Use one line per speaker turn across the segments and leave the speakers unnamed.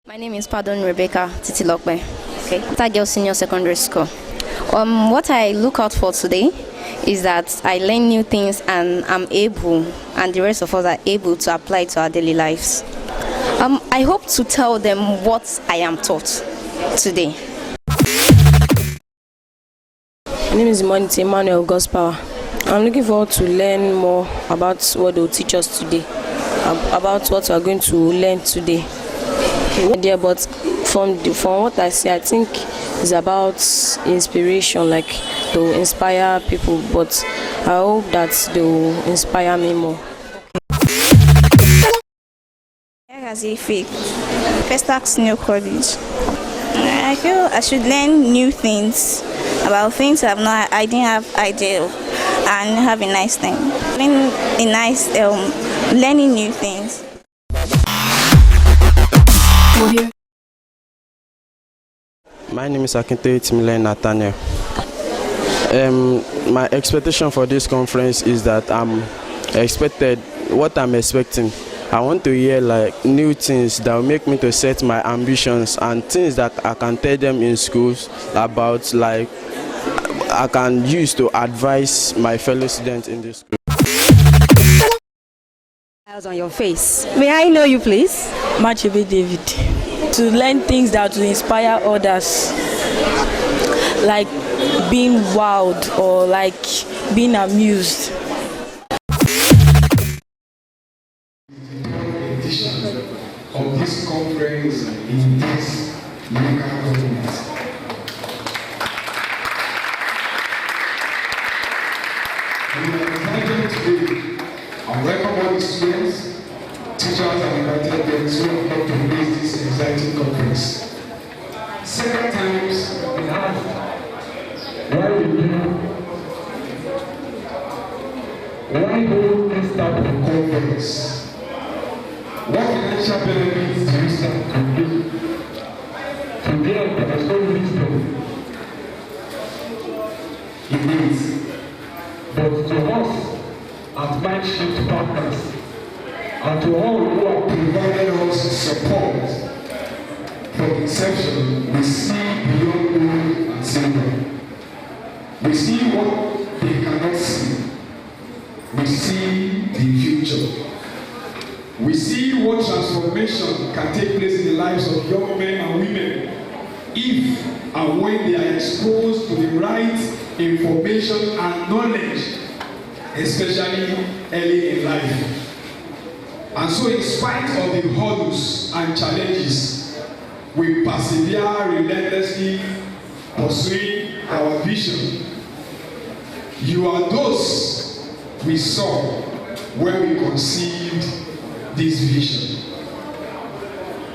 My name is Pardon Rebecca Titilokbe. Okay, Tagel Senior Secondary School. What I look out for today is that I learn new things and I'm able, and the rest of us are able to apply to our daily lives. I hope to tell them what I am taught today.
My name is Monty Emmanuel Gospower. I'm looking forward to learn more about what they'll teach us today, about what we're going to learn today. Yeah, but from what I see, I think it's about inspiration, like to inspire people, but I hope that they'll inspire me more.
First Act New College. I feel I should learn new things about things I didn't have idea of, and have a nice time. Learning new things.
My name is Akintoye Timile Nathaniel. My expectation for this conference is that I'm expecting. I want to hear like new things that will make me to set my ambitions and things that I can tell them in schools about, like I can use to advise my fellow students in this school.
On your face. May I know you, please?
Machibe David. To learn things that will inspire others, like being wowed or like being amused.
Of this conference in this local government. We are invited today. I welcome all the students, teachers, and invited them to come to grace this exciting conference. Several times we have why hold this type of conference? What financial benefits do you stand to give? To them, there is no wisdom in it. But to us, as MindshIft partners, and to all who have provided us support from inception, we see beyond gold and silver. We see what they cannot see. We see the future. We see what transformation can take place in the lives of young men and women if and when they are exposed to the right information and knowledge, especially early in life. And so in spite of the hurdles and challenges, we persevere relentlessly pursuing our vision. You are those we saw when we conceived this vision.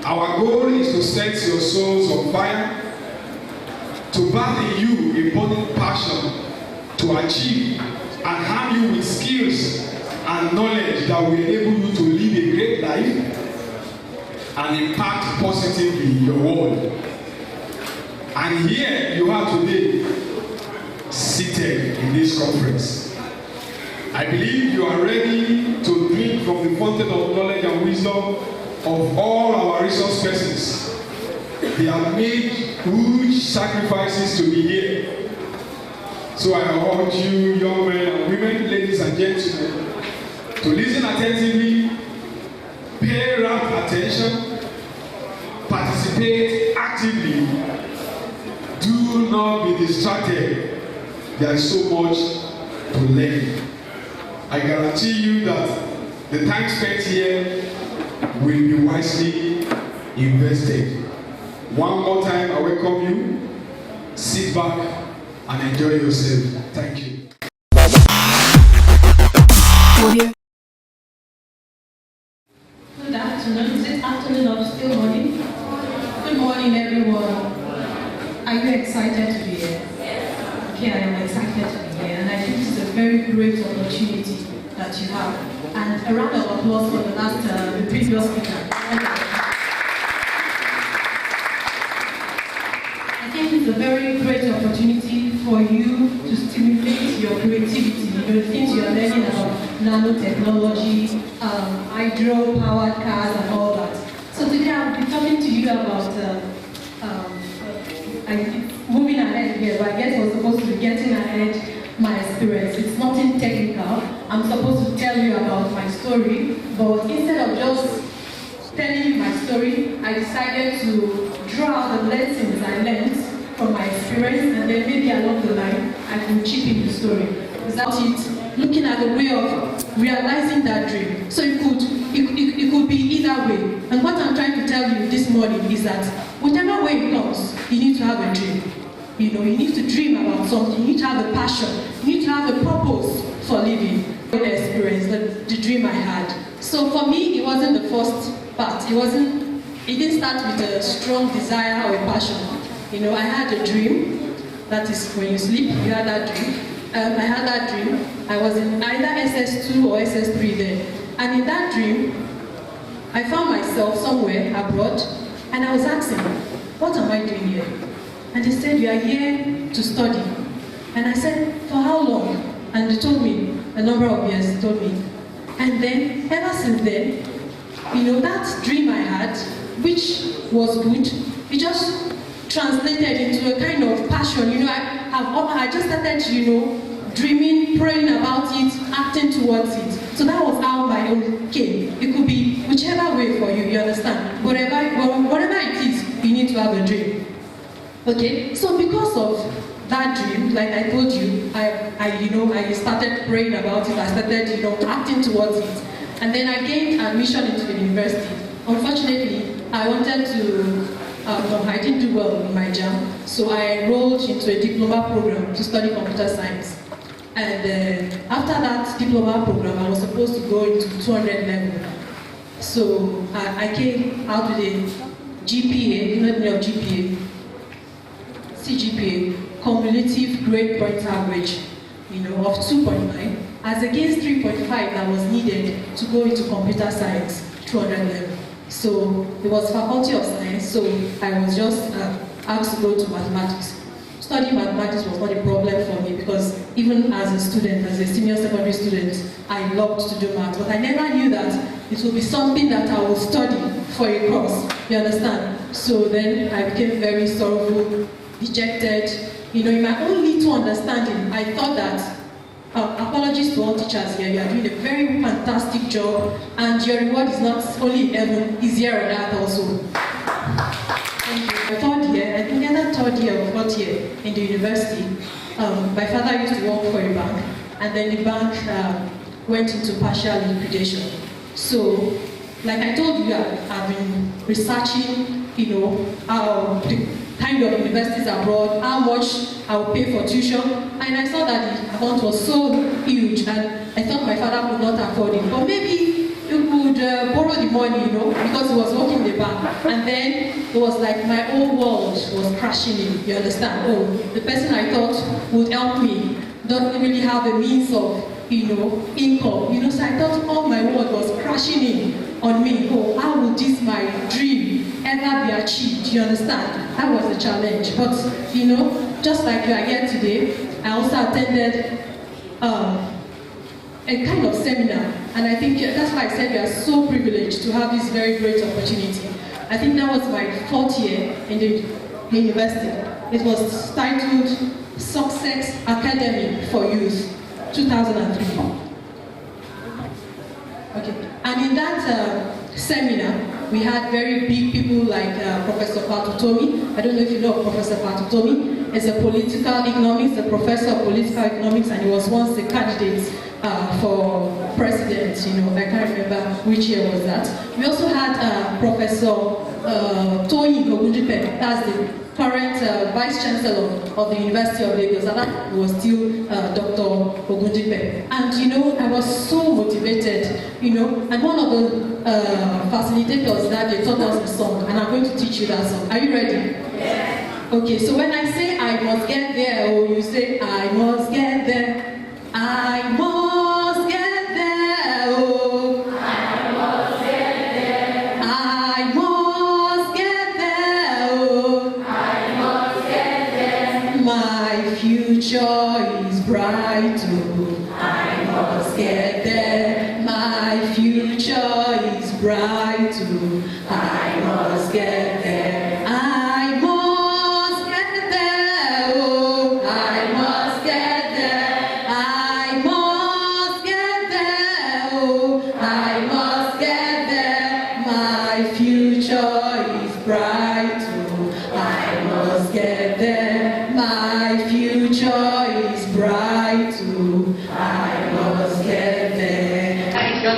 Our goal is to set your souls on fire, to birth in you a burning passion to achieve and arm you with skills and knowledge that will enable you to live a great life and impact positively your world. And here you are today, seated in this conference. I believe you are ready to drink from the fountain of knowledge and wisdom of all our resource persons. They have made huge sacrifices to be here. So I urge you, young men and women, ladies and gentlemen, to listen attentively, pay rapt attention, participate actively. Do not be distracted. There is so much to learn. I guarantee you that the time spent here will be wisely invested. One more time, I welcome you. Sit back and enjoy yourself. Thank you.
Good afternoon. Is it afternoon or still morning? Good morning, everyone. Are you excited to be here? Okay, I am excited to be here, and I think this is a very great opportunity that you have. And a round of applause for the previous speaker. I think it's a very great opportunity for you to stimulate your creativity, the things you are learning about nanotechnology, hydro-powered cars, and all that. So So today I'll be talking to you about moving ahead here, but I guess I was supposed to be getting ahead my experience. It's nothing technical. I'm supposed to tell you about my story, but instead of just telling you my story, I decided to draw out the lessons I learned from my experience, and then maybe along the line, I can chip in the story. Without it, looking at the way of realizing that dream. So it could be either way. And what I'm trying to tell you this morning is that whichever way it comes, you need to have a dream. You know, you need to dream about something. You need to have a passion. You need to have a purpose for living. The experience, the dream I had. So for me, it wasn't the first part. It didn't start with a strong desire or a passion. You know, I had a dream. That is when you sleep, you had that dream. I had that dream. I was in either SS2 or SS3 then. And in that dream, I found myself somewhere abroad, and I was asking, what am I doing here? And they said, you are here to study. And I said, for how long? And they told me, a number of years, they told me. And then, ever since then, you know, that dream I had, which was good, it just translated into a kind of passion. You know, I just started, you know, dreaming, praying about it, acting towards it. So that was how my own came. It could be whichever way for you, you understand? Whatever it is, you need to have a dream. Okay, so because of that dream, like I told you, I started praying about it. I started, you know, acting towards it, and then I gained admission into the university. Unfortunately, I wanted to. I didn't do well in my JAM, so I enrolled into a diploma program to study computer science. And after that diploma program, I was supposed to go into 200 level. So I came out with a GPA, you know the name of GPA. CGPA, cumulative grade point average, you know, of 2.9, as against 3.5 that was needed to go into computer science 200 level. So it was Faculty of Science, so I was just asked to go to mathematics. Studying mathematics was not a problem for me because even as a student, as a senior secondary student, I loved to do math, but I never knew that it would be something that I would study for a course, you understand? So then I became very sorrowful, dejected. You know, in my own little understanding, I thought that, apologies to all teachers here, you are doing a very fantastic job, and your reward is not only in heaven, it's here on earth also. Thank you. My third year, I think either third year or fourth year in the university, my father used to work for a bank, and then the bank went into partial liquidation. So, like I told you, I've been researching, you know, how the kind of universities abroad, how much I would pay for tuition, and I saw that the amount was so huge, and I thought my father could not afford it. But maybe you could borrow the money, you know, because he was working in the bank. And then it was like my whole world was crashing in, you understand? Oh, the person I thought would help me doesn't really have the means of, you know, income. You know, so I thought all my world was crashing in on me. Oh, how would this, my dream, ever be achieved? You understand? That was the challenge. But, you know, just like you are here today, I also attended a kind of seminar. And I think that's why I said we are so privileged to have this very great opportunity. I think that was my fourth year in the university. It was titled Success Academy for Youth, 2003. Okay. And in that seminar, we had very big people like Professor Patutomi. I don't know if you know Professor Patutomi. He's a political economics, a professor of political economics, and he was once a candidate for president. You know, I can't remember which year was that. We also had Professor Tony Ogundipe. That's the current Vice Chancellor of the University of Lagos, and that was still Dr. Ogundipe. And you know, I was so motivated, you know, and one of the facilitators that they taught us a song, and I'm going to teach you that song. Are you ready? Yes. Okay, so when I say I must get there, or you say I must get there, I must get there, oh. I must get there. I must get there, oh. I must get there. My future is bright, oh. I must get there. My future is bright, oh. I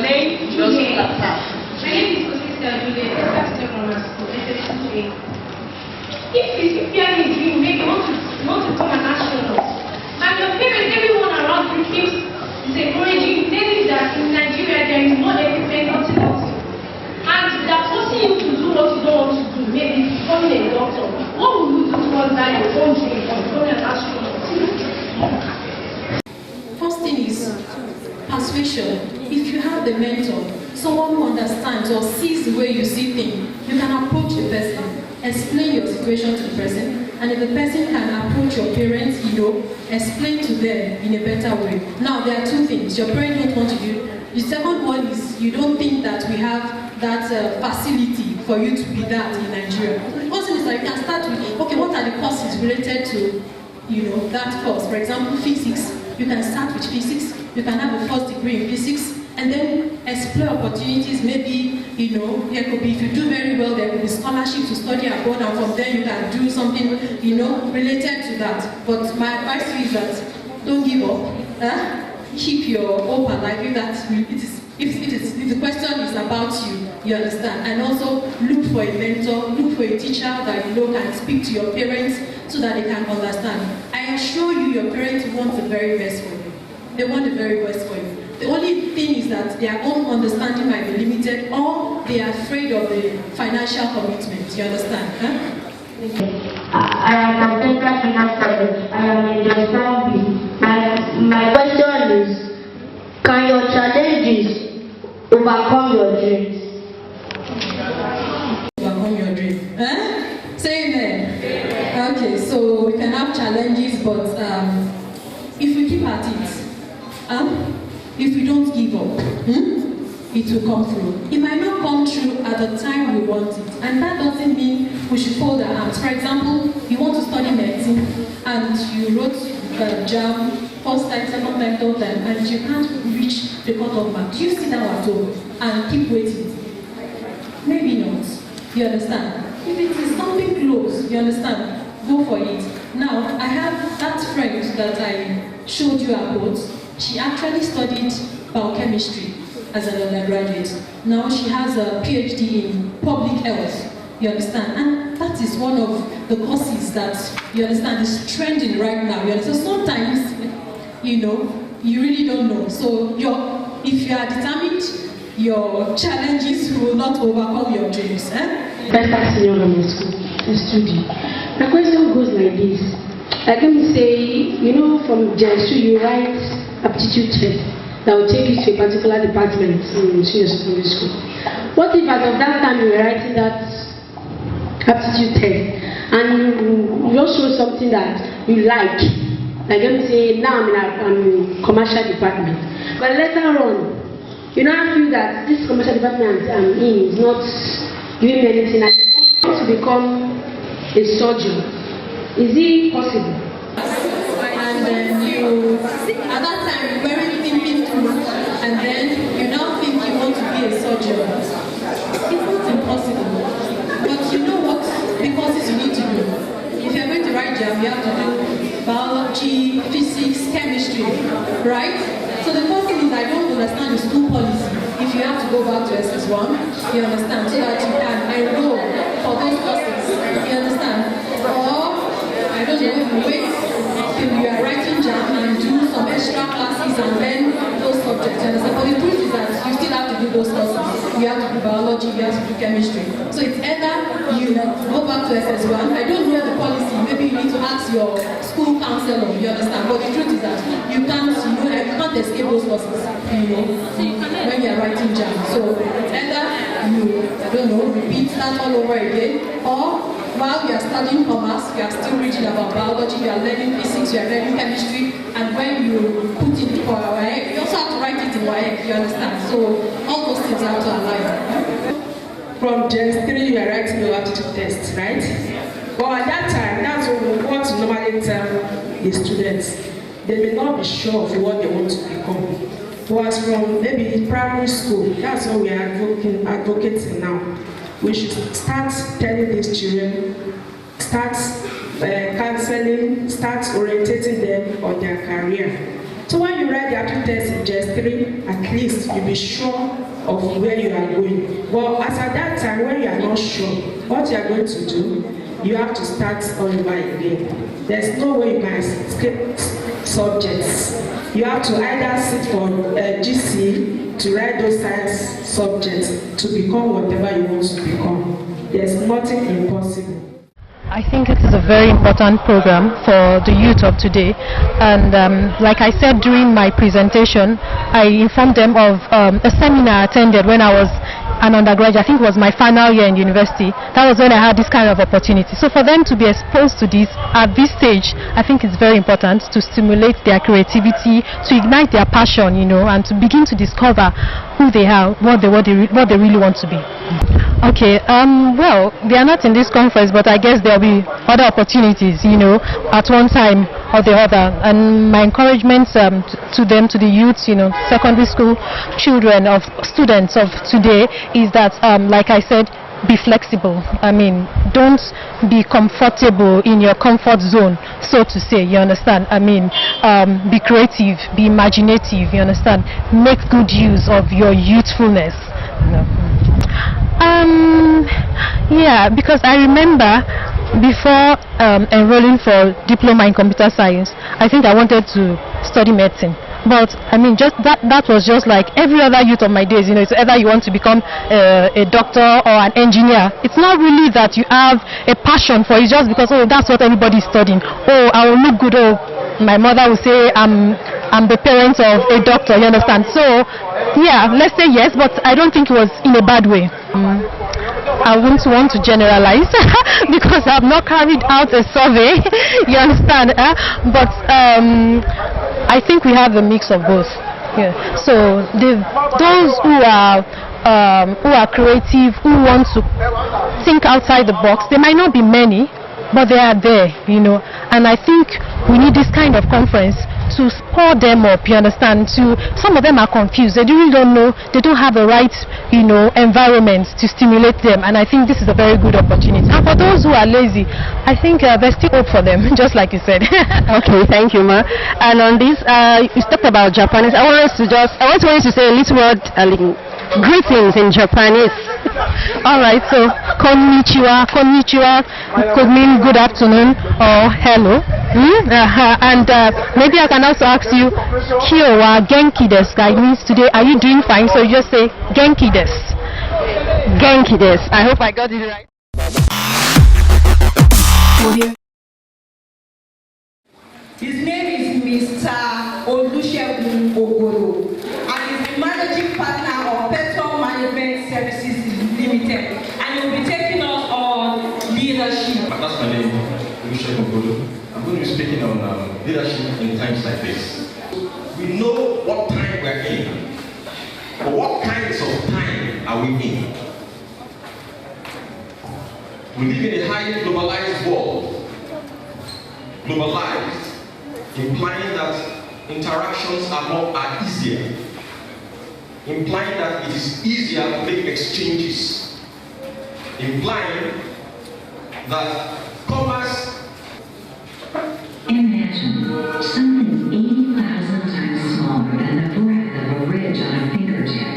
name is if you are in dream, maybe you want to become an astronaut, and your parents, everyone around you keeps encouraging, telling that in Nigeria there is more equipment, nothing else, and that's forcing you to do what you don't want to do, maybe becoming a doctor. What will you do towards that your own dream of becoming an astronaut?
First thing is persuasion. If you have the mentor, someone who understands or sees the way you see things, you can approach the person, explain your situation to the person, and if the person can approach your parents, explain to them in a better way. Now, there are two things. Your parents don't want to do. The second one is you don't think that we have that facility for you to be that in Nigeria. The first thing is that you can start with, okay, what are the courses related to, that course? For example, physics. You can start with physics. You can have a first degree in physics, and then explore opportunities. Maybe, there could be, if you do very well, there could be scholarship to study abroad, and from there you can do something, related to that. But my advice to you is that don't give up. Keep your hope alive. If the question is about you understand. And also look for a mentor, look for a teacher that can speak to your parents so that they can understand. I assure you, your parents want the very best for you. They want the very best for you. The only thing is that their own understanding might be limited, or they are afraid of the financial commitment. You understand?
I am a finance student. I am in the form B. My question is, can your challenges overcome your dreams?
Overcome your dream. Say amen. Okay, so we can have challenges, but if we keep at it, if we don't give up, it will come through. It might not come through at the time we want it, and that doesn't mean we should fold our arms. For example, you want to study medicine, and you wrote the JAM first time, second time, third time, and you can't reach the cut-off mark. Do you sit down at home and keep waiting? Maybe not. You understand? If it is something close, you understand, go for it. Now, I have that friend that I showed you about. She actually studied biochemistry as an undergraduate. Now she has a PhD in public health, you understand? And that is one of the courses that, you understand, is trending right now. You understand? So sometimes, you really don't know. So if you are determined, your challenges will not overcome your dreams.
That's senior government school, a study. The question goes like this. Like let me say, from JS2 you write aptitude test that will take you to a particular department in senior secondary school. What if as of that time you were writing that aptitude test and you just show something that you like let me say now I'm in commercial department, but later on, I feel that this commercial department I'm in is not giving me anything. I want to become a surgeon. Is it possible?
And then at that time, you weren't thinking too much, and then you now think you want to be a surgeon. It's not impossible. But you know what the courses you need to do? If you're going to write JAM, you have to do biology, physics, chemistry, right? So the first thing is I don't understand the school policy. If you have to go back to SS1, you understand, so that you can enroll for those courses. You understand? Or I don't know, you wait till you are writing JAM and do some extra classes and learn those subjects. You understand? But the truth is that you still have to do those courses. You have to do biology, you have to do chemistry. So it's either you go back to SS1. I don't know the policy. Maybe you need to ask your school counselor. You understand? But the truth is that you can't escape those courses. When you are writing JAM. So it's either you, repeat that all over again, or while you are studying commerce, you are still reading about biology, you are learning physics, you are learning chemistry, and when you put it for WAEC, you also have to write it in WAEC, you understand? So all those things have to align.
From JS3, you are writing your aptitude test, right? But at that time, that's what we want to normally tell the students. They may not be sure of what they want to become. But from maybe primary school, that's what we are advocating now. We should start telling these children, start counseling, start orientating them on their career, So when you write the aptitude test in JS3, at least you'll be sure of where you are going. Well, as at that time, when you are not sure what you are going to do, you have to start all over again. There's no way you can skip subjects. You have to either sit for GC to write those science subjects to become whatever you want to become. There's nothing impossible.
I think it is a very important program for the youth of today, and like I said during my presentation, I informed them of a seminar I attended when I was an undergraduate. I think it was my final year in university. That was when I had this kind of opportunity. So for them to be exposed to this at this stage, I think it's very important to stimulate their creativity, to ignite their passion, you know, and to begin to discover who they are, what they really want to be. Okay, well, they are not in this conference, but I guess there'll be other opportunities, you know, at one time or the other. And my encouragement to them, to the youths, you know, secondary school children of students of today is that, like I said, be flexible. I mean, don't be comfortable in your comfort zone, so to say, you understand? I mean, be creative, be imaginative, you understand? Make good use of your youthfulness, you know. Yeah, because I remember before enrolling for diploma in computer science, I think I wanted to study medicine. But I mean, just that was just like every other youth of my days, you know. It's either you want to become a doctor or an engineer. It's not really that you have a passion for it just because, oh, that's what everybody's studying. Oh, I will look good. Oh, my mother will say I'm the parent of a doctor, you understand? So yeah, let's say yes, but I don't think it was in a bad way. I wouldn't want to generalize because I've not carried out a survey, you understand? But I think we have a mix of both. Yeah. So those who are creative, who want to think outside the box, they might not be many, but they are there, you know. And I think we need this kind of conference to spur them up, you understand? Some of them are confused, they really don't know, they don't have the right, you know, environment to stimulate them, and I think this is a very good opportunity. And for those who are lazy, I think there's still hope for them, just like you said.
Okay, thank you, ma. And on this, you talked about Japanese. I want you to say a little word, greetings in Japanese.
Alright, so konnichiwa. Konnichiwa could mean good afternoon or hello. And maybe I can also ask you, Kyo wa genki desu ka? It means today, are you doing fine? So you just say genki desu.
Genki desu. I hope I got it right.
His name is Mr. Olusegun Ogoro, and he's the managing partner of Petrol Management Services Limited, and he will be taking us on leadership.
That's my name, Olusegun Ogoro. I'm going to be speaking on leadership in times like this. We know what time we're in, but what kinds of time are we in? We live in a highly globalized world. Globalized, implying that interactions are easier, implying that it is easier to make exchanges, implying that commerce.
Imagine something 80,000 times smaller than the breadth of a ridge on a fingertip,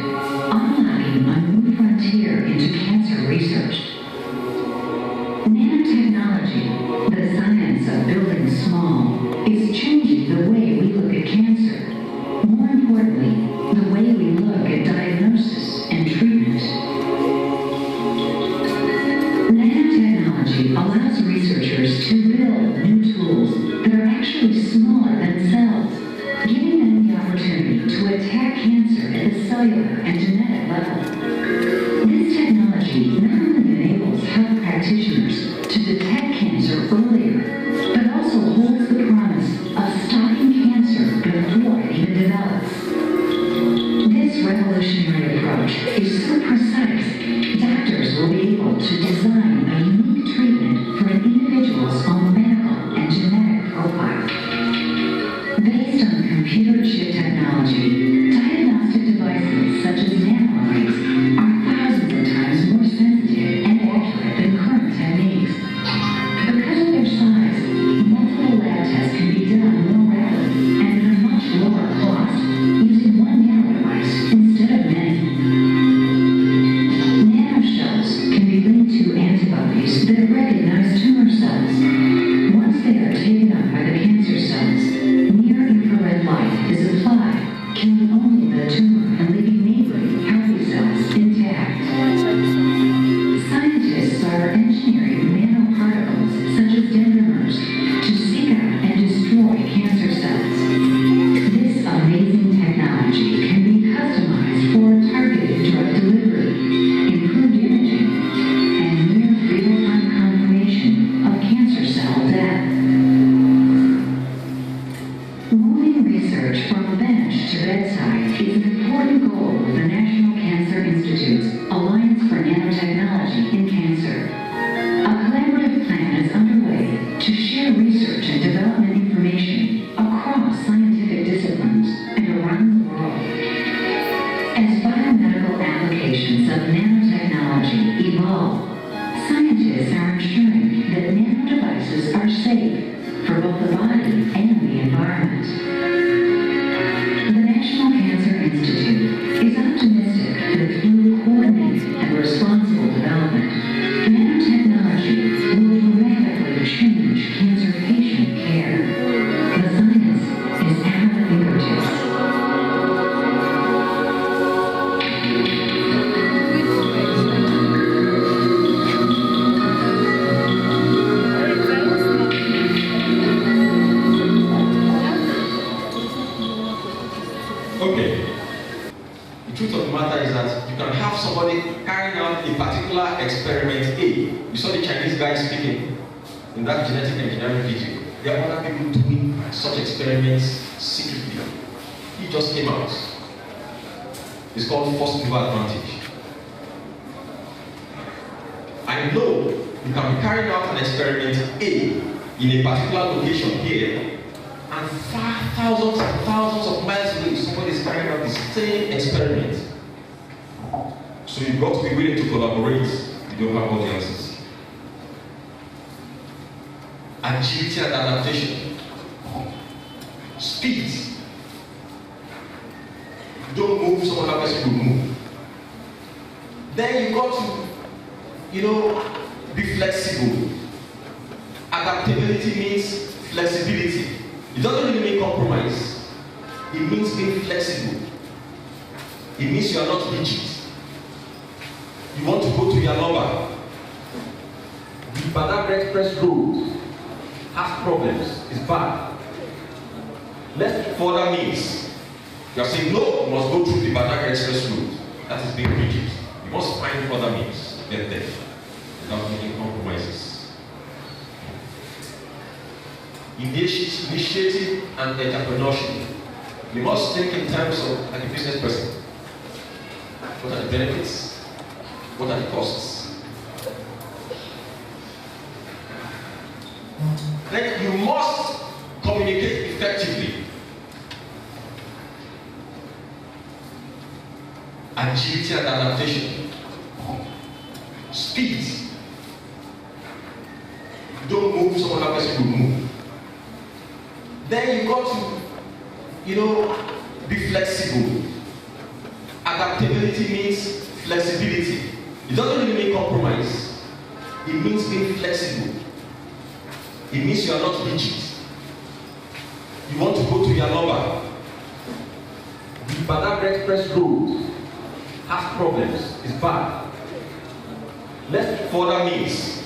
unlocking a new frontier into cancer research. Nanotechnology, the science of building small, is changing the way we look at cancer. More importantly, the way we look at diagnosis and treatment. Nanotechnology allows researchers to build new tools that are actually smaller than cells, giving them the opportunity to attack cancer at the cellular and genetic level. This technology not only enables health practitioners to detect cancer earlier, but also holds the promise of stopping cancer before it even develops. This revolutionary approach is so precise, doctors will be able to design a unique treatment for an individual's own medical and genetic profile. Based on computer chip technology, diagnostic devices such as nanoarrays are thousands of times more sensitive and accurate than current techniques. As biomedical applications of nanotechnology evolve, scientists are ensuring that nanodevices are safe for both the body and the environment. The National Cancer Institute is optimistic that through coordinated and responsible development, nanotechnology will dramatically change cancer patient care. The science is at our fingertips.
Okay. The truth of the matter is that you can have somebody carrying out a particular experiment A. You saw the Chinese guy speaking in that genetic engineering video. There are other people doing such experiments secretly. He just came out. It's called first mover advantage. I know you can be carrying out an experiment A in a particular location here, and thousands and thousands of miles away, somebody is carrying out the same experiment. So you've got to be willing to collaborate. You don't have all the answers. Agility and adaptation. Speed. You don't move, someone else will move. Then you've got to, be flexible. Adaptability means flexibility. It doesn't really mean compromise. It means being flexible. It means you are not rigid. You want to go to your lover. The Badagry Express Road has problems. It's bad. Let's look for other means. You are saying no, you must go through the Badagry Express Road. That is being rigid. You must find other means. Get there without making compromises. Initiative and entrepreneurship. You must think in terms of like a business person. What are the benefits? What are the costs? Then you must communicate effectively. Agility and adaptation. Speed. You don't move, someone else will move. Then you've got to, be flexible. Adaptability means flexibility. It doesn't really mean compromise. It means being flexible. It means you are not rigid. You want to go to your lover. The Badagry Express Road has problems. It's bad. Let's look for other means.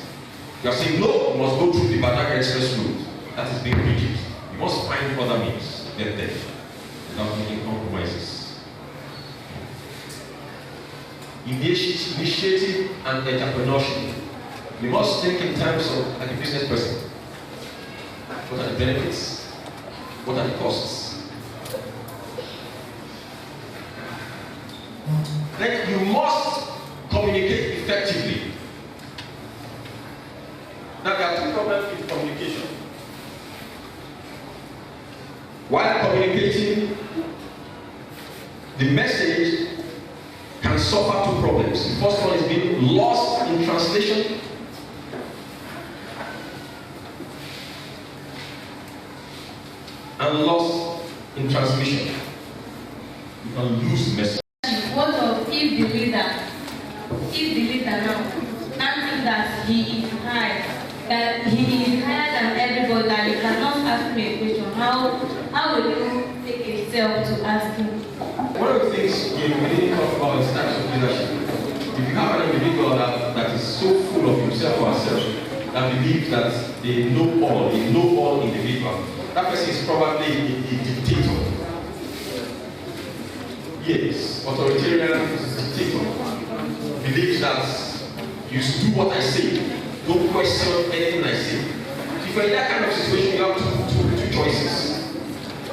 You are saying no, you must go through the Badagry Express Road. That is being rigid. You must find other means to get there without making compromises. Initiative and entrepreneurship. You must think in terms of like a business person. What are the benefits? What are the costs? Then you must communicate effectively. Now there are two problems with communication. While communicating, the message can suffer two problems. The first one is being lost in translation. And lost in transmission. You can lose the message.
What of if the leader now thinks that he is higher than everybody, that he cannot ask me a question, how will you take yourself to ask him?
One of the things you really talk about is types of leadership. If you have an individual that is so full of himself or herself, that believes that they know all individual, that person is probably a dictator. Yes, authoritarian dictator. Believes that you do what I say, don't question anything I say. If you're in that kind of situation, you have two choices,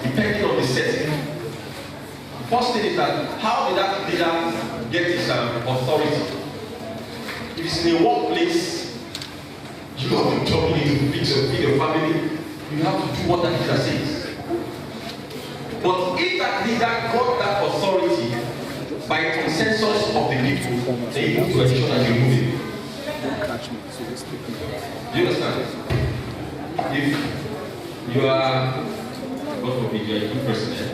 depending on the setting. The first thing is that how did that leader get his authority? If it's in a workplace, you have to job, you need to feed your family, you have to do what that leader says. But if that leader got that authority by consensus of the people, then you move to ensure that you move it. Do you understand? If you are, God forbid, you are a good president,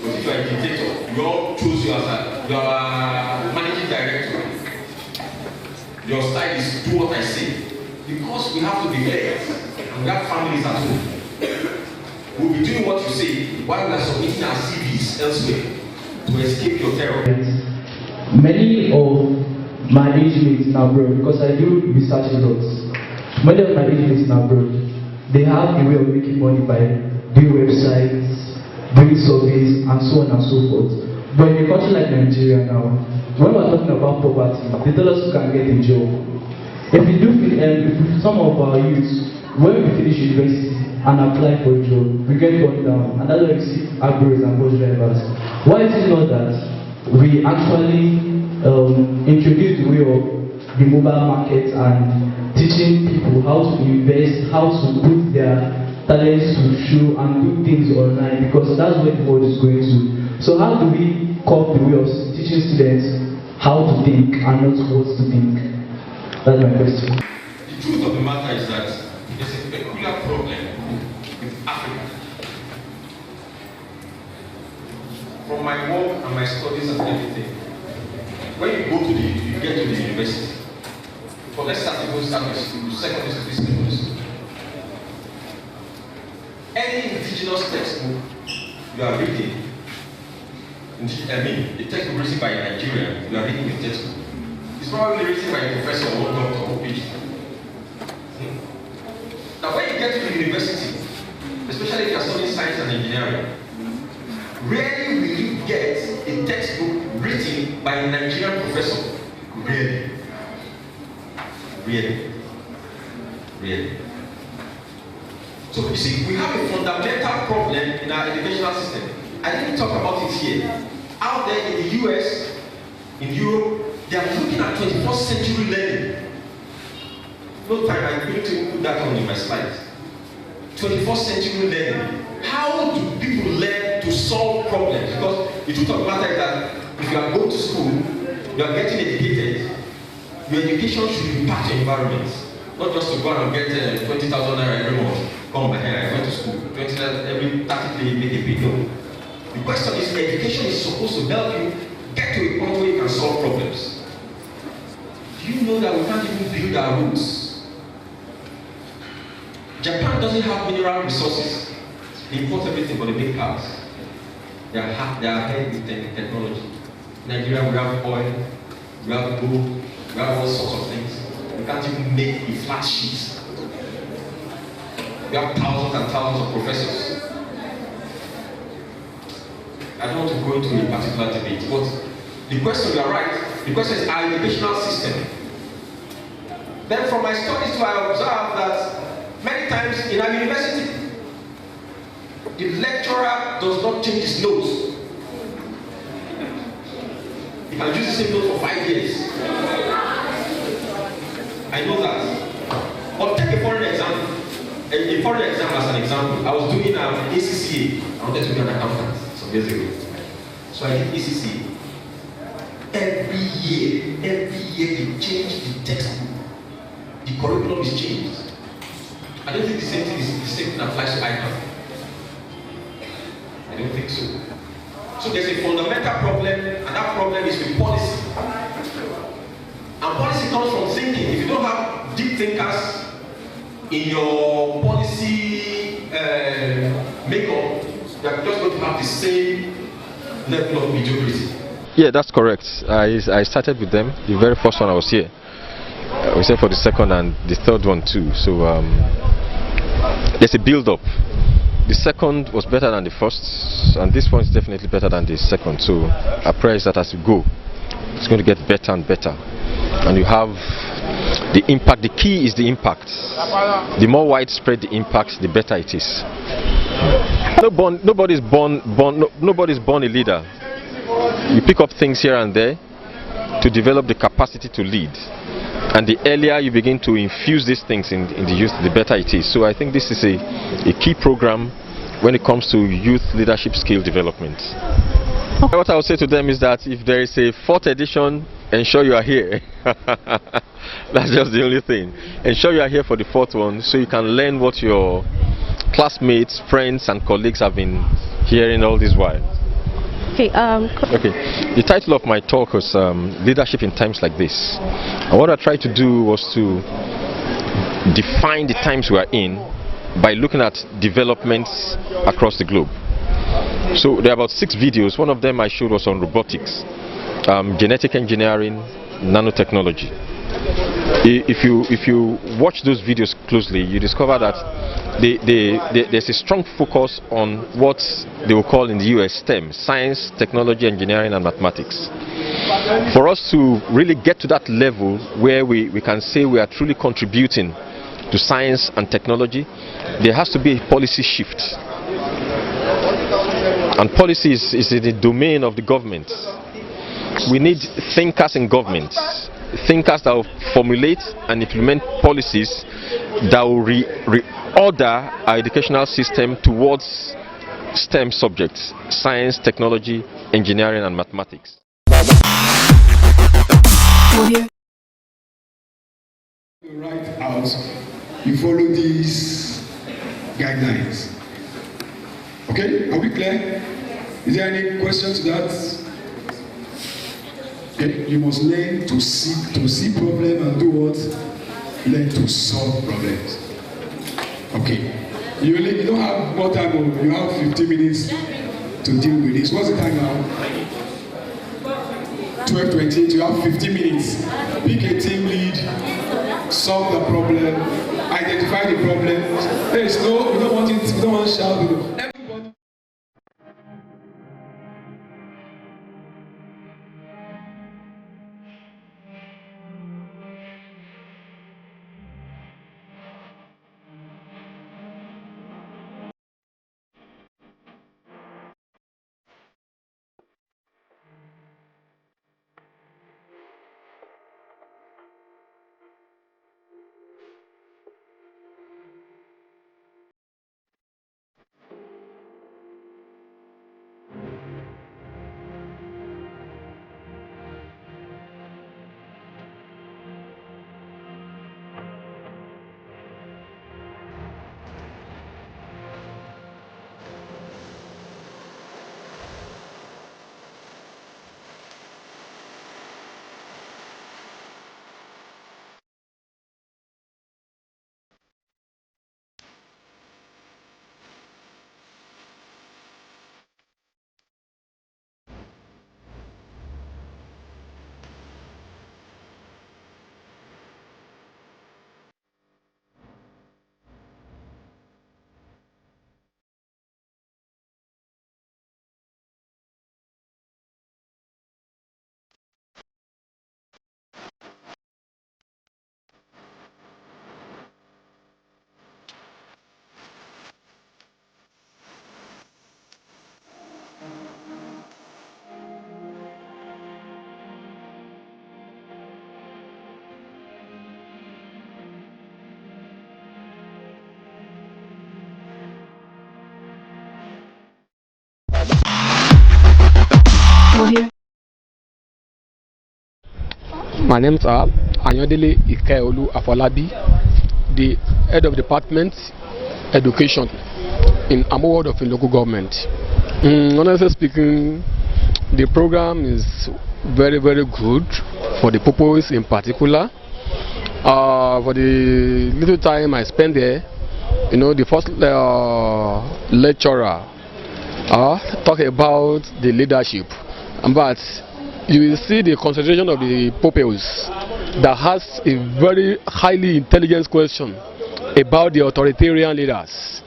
but if you are a dictator, you all choose you as a managing director. Your style is do what I say. Because we have to be there, and we have families at home. We'll be doing what you say while we are submitting our CVs elsewhere to escape your terror.
Many of my age mates in abroad, because I do research a lot, many of my age mates in abroad, they have a way of making money by doing websites, doing surveys, and so on and so forth. But in a country like Nigeria now, when we're talking about poverty, they tell us you can get a job. If we do, some of our youths, when we finish university and apply for a job, we get turned down, and that's why we see Agros and bus drivers. Why is it not that we actually introduce the way of the mobile market and teaching people how to invest, how to put their talents to show and do things online, because that's where the world is going to. So how do we cope the way of teaching students how to think and not what to think? That's my question.
The truth of the matter is that there's a peculiar problem with Africa. From my work and my studies and everything, when you get to the university, for let's start with secondary school. Any indigenous textbook you are reading, the textbook written by a Nigerian, you are reading the textbook. It's probably written by a professor or doctor or PhD. Now, when you get to the university, especially if you are studying science and engineering, rarely will you get a textbook written by a Nigerian professor. Really. So you see, we have a fundamental problem in our educational system. I didn't talk about it here. Out there in the US, in Europe, they are looking at 21st century learning. No time, I'm going to put that on in my slides. 21st century learning. How do people learn to solve problems? Because the truth of the matter is that if you are going to school, you are getting educated, your education should impact your environment. Not just to go and get 20,000 naira every month. Come back here, I went to school. 20,000 every 30 days, make a big no. The question is, education is supposed to help you get to a point where you can solve problems. Do you know that we can't even build our roads? Japan doesn't have mineral resources. They import everything but they make cars. They are ahead with technology. In Nigeria, we have oil, we have gold, we have all sorts of things. We can't even make a flat sheet. We have thousands and thousands of professors. I don't want to go into a particular debate, but the question, you are right, the question is our educational system. Then from my studies too, I observed that many times in our university, the lecturer does not change his notes. He can use the same note for 5 years. I know that. But take a foreign example. A foreign exam as an example. I was doing ACCA. I wanted to be an accountant some years ago. So I did ACCA. Every year they change the textbook. The curriculum is changed. I don't think the same thing applies to ICANN. I don't think so. So there's a fundamental problem, and that problem is with policy. And policy comes from thinking. If you don't have deep thinkers in your policy makeup, you are just going to have the same level of mediocrity.
Yeah, that's correct. I started with them. The very first one I was here. We said for the second and the third one too. So there's a build-up. The second was better than the first, and this one is definitely better than the second. So our prayer is that as we go, it's going to get better and better. And you have the impact. The key is the impact. The more widespread the impact, the better it is. Nobody's born a leader. You pick up things here and there to develop the capacity to lead. And the earlier you begin to infuse these things in the youth, the better it is. So I think this is a key program when it comes to youth leadership skill development. What I would say to them is that if there is a 4th edition, ensure you are here. That's just the only thing. Ensure you are here for the 4th one so you can learn what your classmates, friends and colleagues have been hearing all this while.
Okay,
The title of my talk was Leadership in Times Like This. And what I tried to do was to define the times we are in by looking at developments across the globe. So there are about 6 videos. One of them I showed was on robotics, genetic engineering, nanotechnology. If you watch those videos closely, you discover that there's a strong focus on what they will call in the US STEM, science, technology, engineering and mathematics. For us to really get to that level where we can say we are truly contributing to science and technology, there has to be a policy shift. And policy is in the domain of the government. We need thinkers in government, thinkers that will formulate and implement policies that will reorder our educational system towards STEM subjects, science, technology, engineering and mathematics.
Write out, you follow these guidelines. Okay, are we clear? Is there any question to that? Okay, you must learn to see problem and do what? Learn to solve problems. Okay, you don't have more time, you have 15 minutes to deal with this. What's the time now? 12:28, you have 15 minutes. Pick a team lead, solve the problem, identify the problem. There is no, we don't want it, we don't want to shout. Everybody.
My name is Anyodele Ikeolu Afolabi, the head of department education in Amuwo Odofin local government. Honestly speaking, the program is very good for the purpose in particular. For the little time I spent there, you know, the first lecturer talk about the leadership, but you will see the concentration of the pupils that has a very highly intelligent question about the authoritarian leaders.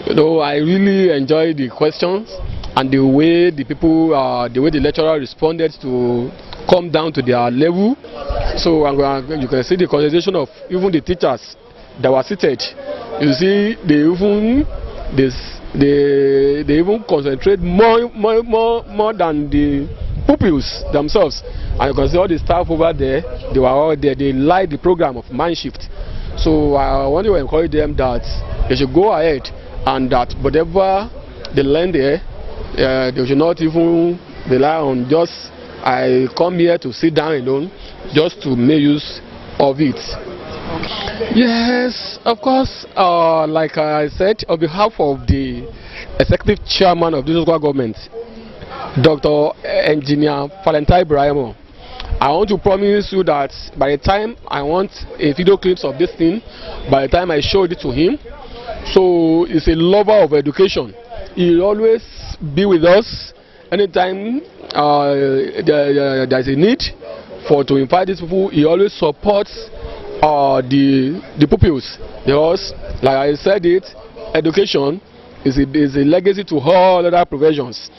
You know, I really enjoyed the questions and the way the people, the way the lecturer responded to come down to their level. So you can see the concentration of even the teachers that were seated. You see, they even concentrate more than the pupils themselves. And you can see all the staff over there, they were all there, they like the program of MindshIft. So I want to encourage them that they should go ahead and that whatever they learn there, they should not even rely on just I come here to sit down alone, just to make use of it. Yes, of course. Like I said, on behalf of the executive chairman of the local government, Dr. Engineer Valentine Brahimo, I want to promise you that by the time I want a video clips of this thing, by the time I showed it to him, so he's a lover of education. He'll always be with us anytime there's a need to invite these people. He always supports the pupils, because, like I said it, education is a legacy to all other professions.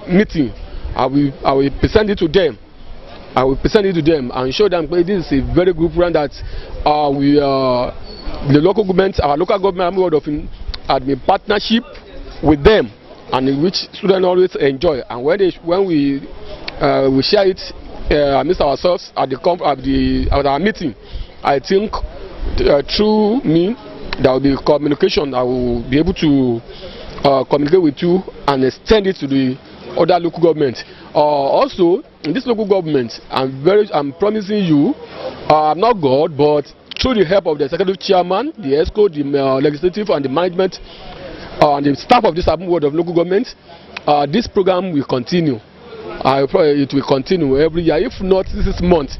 Meeting, I will present it to them. I will present it to them and show them this is a very good program that the local government, our local government, Amuwo Odofin, had been partnership with them, and in which students always enjoy. And when we share it amidst ourselves at our meeting, I think through me there will be communication. I will be able to communicate with you and extend it to the other local government. Also, in this local government, I'm promising you, I'm not God, but through the help of the executive chairman, the ESCO, the legislative and the management, and the staff of this Amuwo of local government, this program will continue. It will continue every year, if not this month.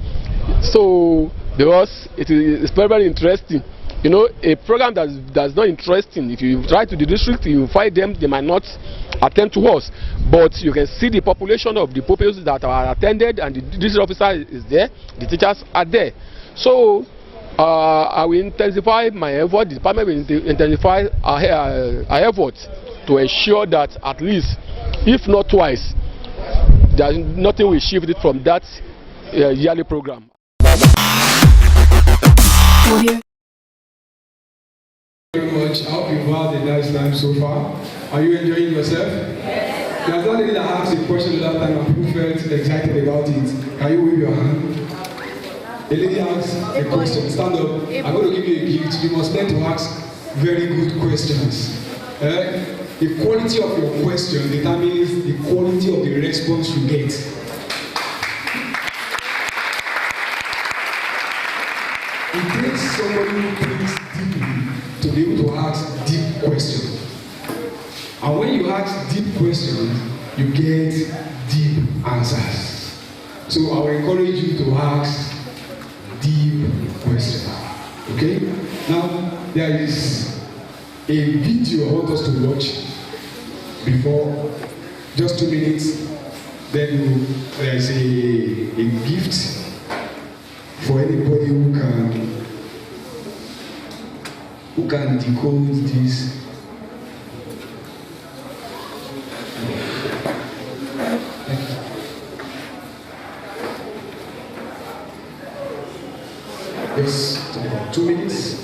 So, because it is very, very interesting. You know, a program that's not interesting, if you try to the district, you find them, they might not attend to us. But you can see the population of the pupils that are attended, and the district officer is there, the teachers are there. So I will intensify my effort, the department will intensify our efforts to ensure that at least, if not twice, there's nothing will shift it from that yearly program.
Very much. I hope you've had a nice time so far. Are you enjoying yourself? Yes. There's one lady that asked a question that time and people felt excited about it. Can you wave your hand? A lady asked a question. Stand up. I'm going to give you a gift. You must learn to ask very good questions. The quality of your question determines the quality of the response you get. It takes somebody who thinks deeply to be able to ask deep questions. And when you ask deep questions, you get deep answers. So I will encourage you to ask deep questions. Okay? Now, there is a video I want us to watch before, just 2 minutes. Then there is a gift for anybody who can decode this. Yes, about 2 minutes.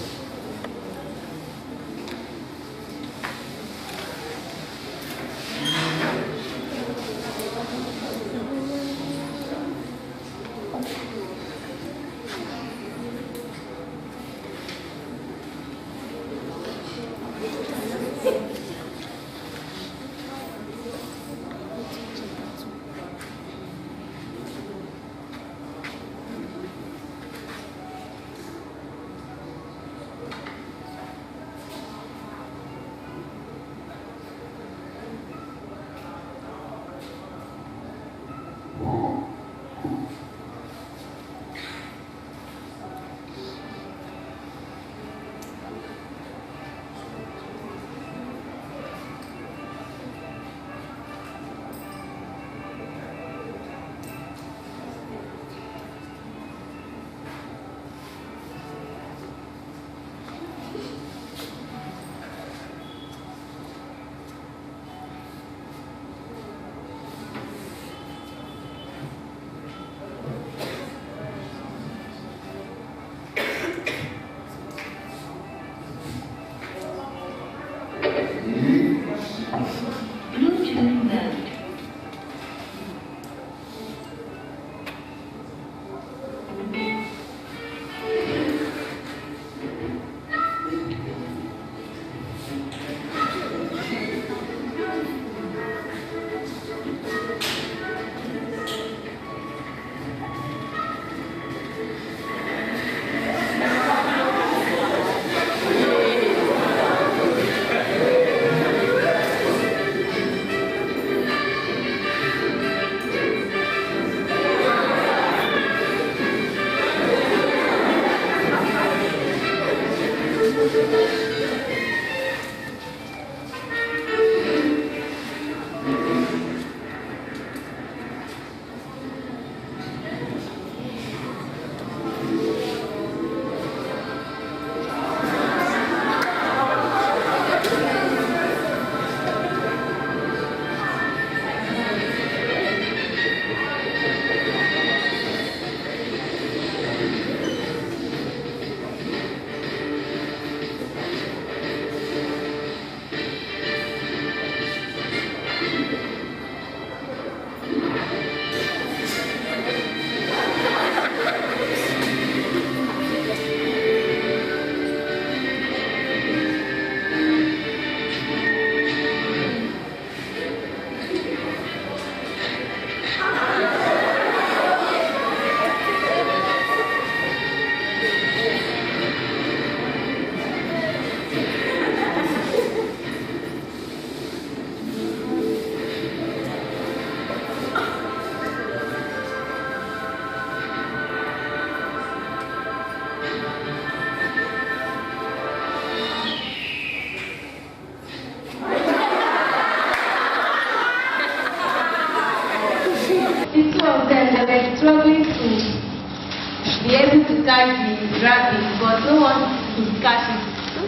be able to catch the rabbit, but no one could catch it.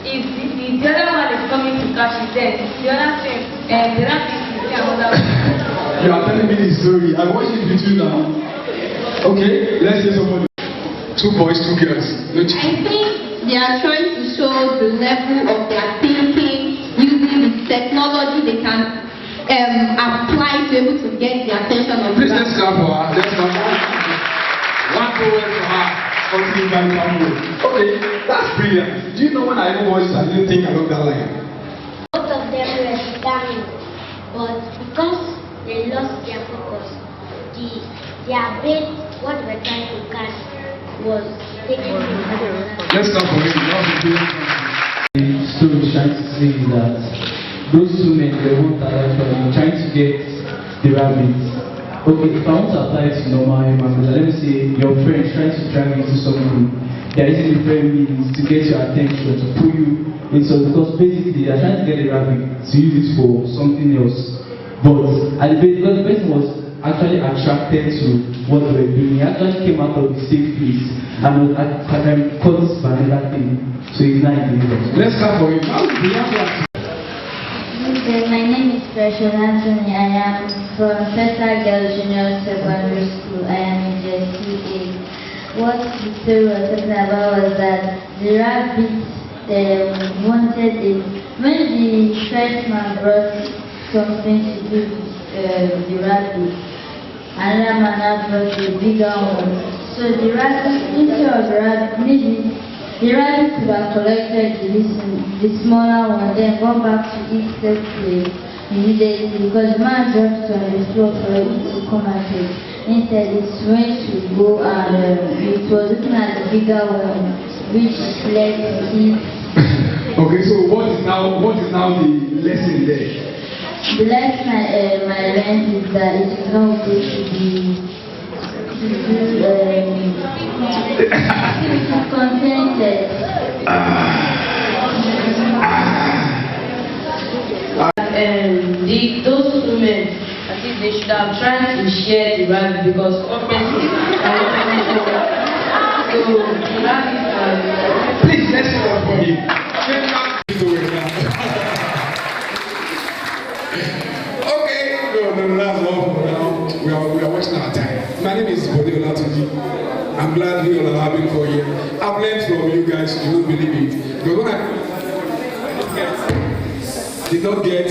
If the other one is coming to catch it, then the other thing, the rabbit will see another one.
You are telling me the story. I watch it with you now. Okay, let's hear somebody. 2 boys, 2 girls.
I think they are trying to show the level of their thinking using the technology they can apply to be able to get the attention of
the let's clap for her. Let's clap for her. One poem for her. Okay, that's brilliant. Do you know when I even watched it, I didn't think along that line?
Both of them were standing, but because they lost their focus, their brain, what they were trying to catch, was taken.
Let's stop for him.
The story is trying to say is that those 2 men they were trying to get the rabbit. Okay, if I want to apply it to normal human beings, let me say your friend trying to drag you into something, there is different means to get your attention, to pull you into, because basically they are trying to get the rabbit to use it for something else. But at the base, because the person was actually attracted to what they were doing, he actually came out of the safe place and was caught by another thing. So he's not in the
Let's start for him. How do you answer?
My name is Precious Anthony. I am from Festa Girls Junior Secondary School. I am in JCA. What the story was talking about was that the rabbit wanted it. When the first man brought something to do with the rabbit, another man brought a bigger one. So the rabbit, instead of the rabbit, maybe the rabbit could have collected the smaller one, then gone back to its safe place immediately, because the man dropped on the floor for it to come at it. Instead, it went to go and it was looking at the bigger one, which led to it.
Okay, so what is now the lesson there?
The lesson I learned is that it is not good to be contented.
Those women, I think they should have tried to share the rabbit, because obviously
please, let's go for him. Okay, no, that's all for now. We are wasting our time. My name is Odofin. I'm glad we all are having for you. I've learned from you guys, you won't believe it. But when I did not get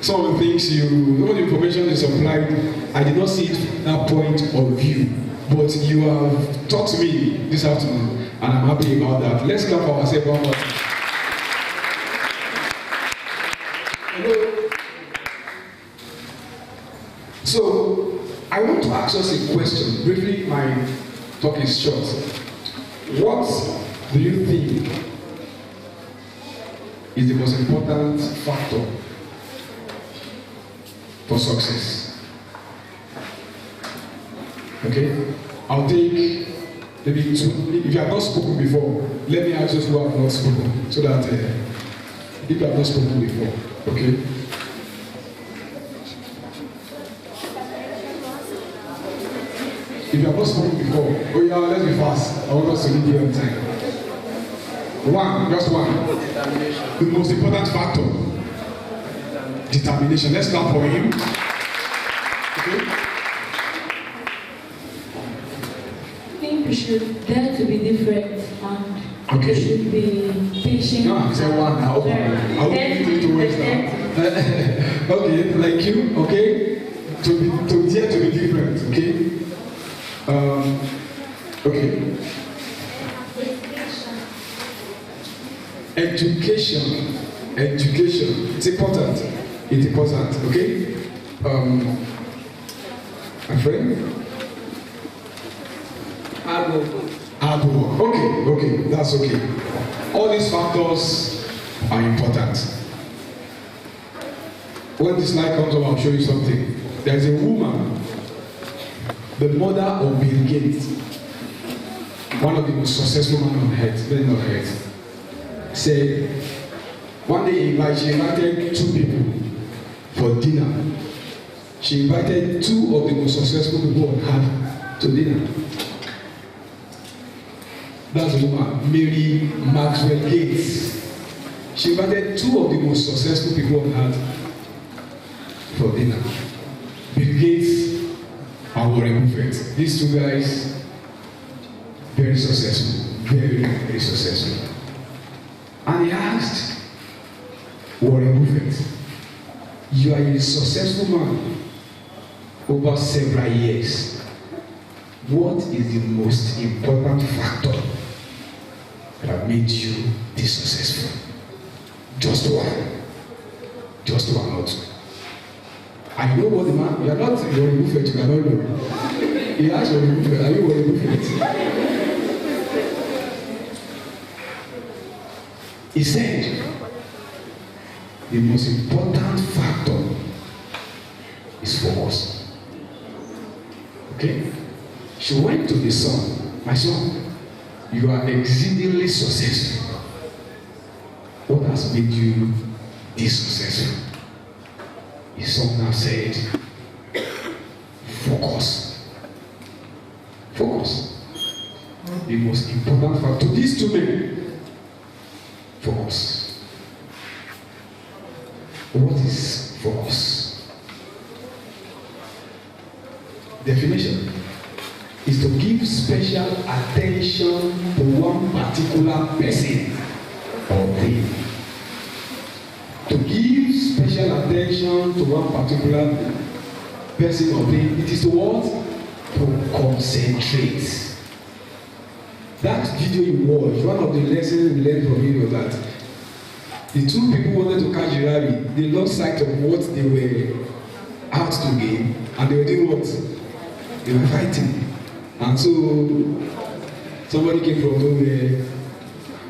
some of the things some of the information you supplied, I did not see it from that point of view. But you have taught me this afternoon, and I'm happy about that. Let's clap for ourselves one more time. So, I want to ask us a question. Briefly, my talk is short. What do you think is the most important factor for success? Okay? I'll take maybe 2. If you have not spoken before, let me ask those who have not spoken, so that if you have not spoken before, okay? If you have not spoken before, oh yeah, let's be fast. I want us to leave here on time. 1, just 1. The most important factor. Determination. Let's clap for him. Okay?
I think we should dare to be different, and we should be patient.
No, I said 1 now. I will give you 2 words now. Okay, like you, okay? To dare to be different, okay? Okay. Education. It's important. Okay? My friend? Hard work. Okay, that's okay. All these factors are important. When this slide comes up, I'll show you something. There's a woman, the mother of Bill Gates, one of the most successful men on earth, said one day she invited 2 people for dinner. She invited 2 of the most successful people on earth to dinner. That's the woman, Mary Maxwell Gates. She invited two of the most successful people on earth for dinner. Bill Gates and Warren Buffett. These two guys, very successful, very, very successful. And he asked Warren Buffett, you are a successful man over several years. What is the most important factor that made you this successful? Just one. Just one or two. And you know what the man, you are not Warren Buffett, you cannot know. He asked Warren Buffett, are you Warren Buffett? He said, the most important factor is focus. Okay? She went to the son, my son, you are exceedingly successful. What has made you this successful? His son now said, focus. Focus. The most important factor to these two men. Focus. What is focus? Definition is to give special attention to one particular person or thing. To give special attention to one particular person or thing, it is to what? To concentrate. That video you watched, one of the lessons we learned from it was that the two people wanted to catch the rabbit. They lost sight of what they were out to gain, and they were doing what? They were fighting. And so somebody came from nowhere,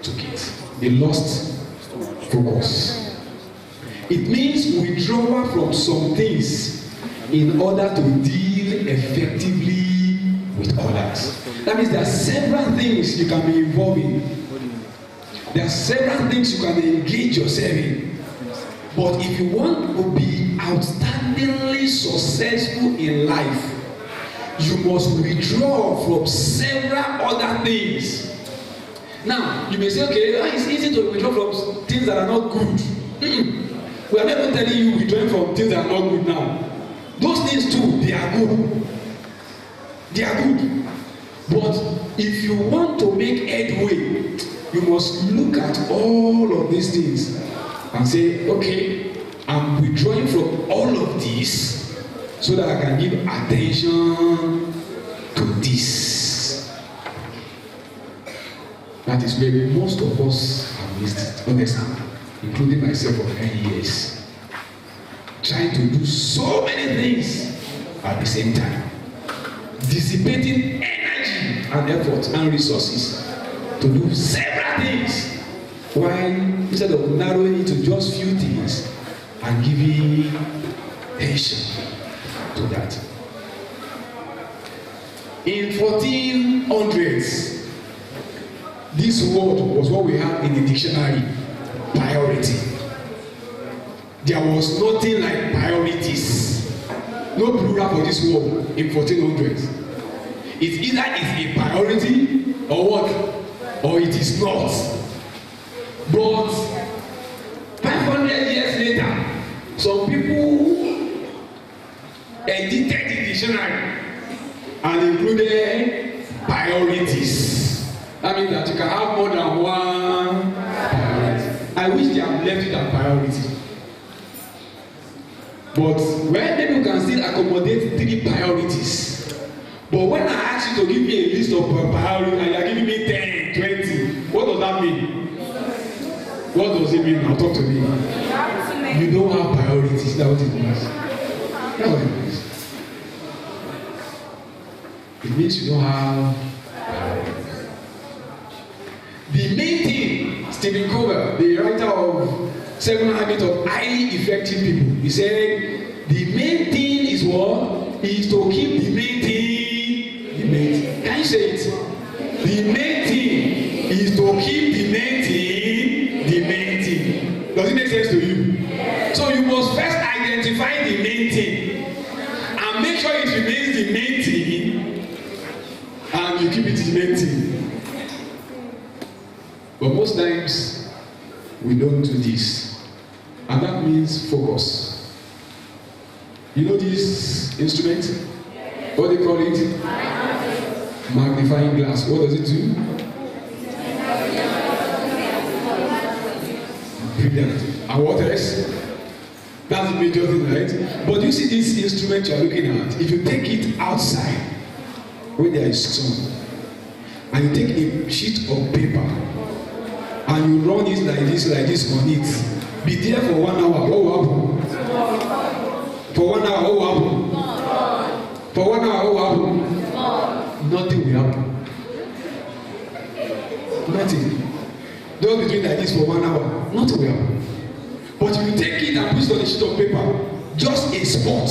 took it. They lost focus. It means withdrawal from some things in order to deal effectively with others. That means there are several things you can be involved in. There are several things you can engage yourself in. But if you want to be outstandingly successful in life, you must withdraw from several other things. Now, you may say, okay, it's easy to withdraw from things that are not good. We are never telling you withdrawing from things that are not good now. Those things too, they are good. They are good. But if you want to make headway, you must look at all of these things and say, okay, I'm withdrawing from all of this so that I can give attention to this. That is where most of us have missed it, honestly, including myself for many years. Trying to do so many things at the same time. Dissipating energy and effort and resources to do several things, while instead of narrowing it to just few things and giving attention to that. In 1400s, this word was what we have in the dictionary: priority. There was nothing like priorities. No plural for this word in 1400s. It either is a priority or what? Or it is not. But 500 years later, some people edited the dictionary and included priorities. That means that you can have more than one priority. I wish they have left it as priority. But when people can still accommodate 3 priorities. But when I ask you to give me a list of priorities and you are giving me 10, 20, what does that mean? What does it mean? Now talk to me. You don't have priorities. Is that what it means? That's what it means. It means you don't have priorities. The main thing, Stephen Covey, the writer of 7 Habits of Highly Effective People, he said, the main thing is what? Is to keep the main thing. Can you say it? The main thing is to keep the main thing the main thing. Does it make sense to you? So you must first identify the main thing and make sure it remains the main thing, and you keep it the main thing. But most times, we don't do this. And that means focus. You know this instrument? What do they call it? Magnifying glass. What does it do? Brilliant. And what else? That's the major thing, right? But you see this instrument you are looking at, if you take it outside where there is sun, and you take a sheet of paper and you run it like this on it, be there for 1 hour, what will happen? For 1 hour, what will happen? For 1 hour, what will happen? Nothing will happen. Nothing. Just be doing like this for 1 hour, nothing will happen. But if you take it and put it on a sheet of paper, just a spot,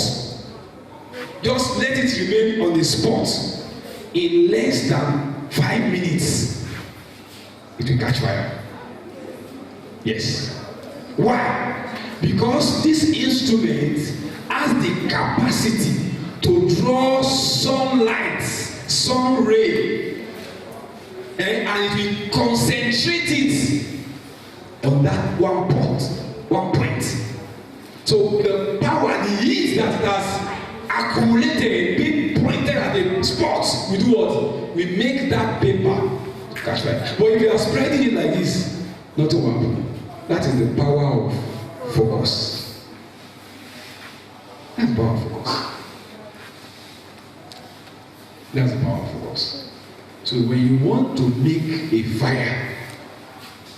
just let it remain on the spot. In less than 5 minutes, it will catch fire. Yes. Why? Because this instrument has the capacity to draw sunlight, sun ray, and it will concentrate it on that one point. So the power, the heat that it has accumulated, being pointed at the spot, we do what? We make that paper catch fire. But if you are spreading it like this, nothing will happen. That is the power of focus. That's the power of focus. That's the power of focus. So when you want to make a fire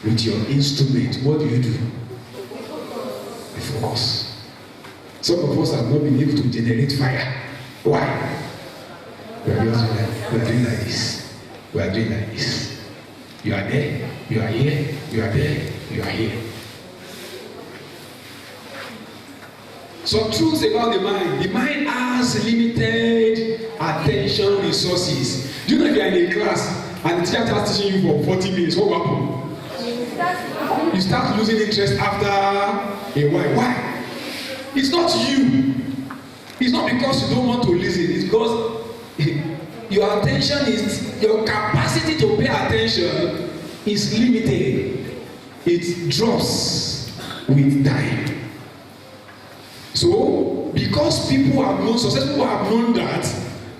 with your instrument, what do? Focus. Some of us have not been able to generate fire. Why? We are doing like this. We are doing like this. You are there, you are here, you are there, you are here. Some truths about the mind. The mind has limited attention resources. Do you know if you are in a class and the teacher starts teaching you for 40 minutes, what will happen? You start losing interest after a while. Why? It's not you. It's not because you don't want to listen. It's because your attention is, your capacity to pay attention is limited. It drops with time. So, because people have known, successful people have known that,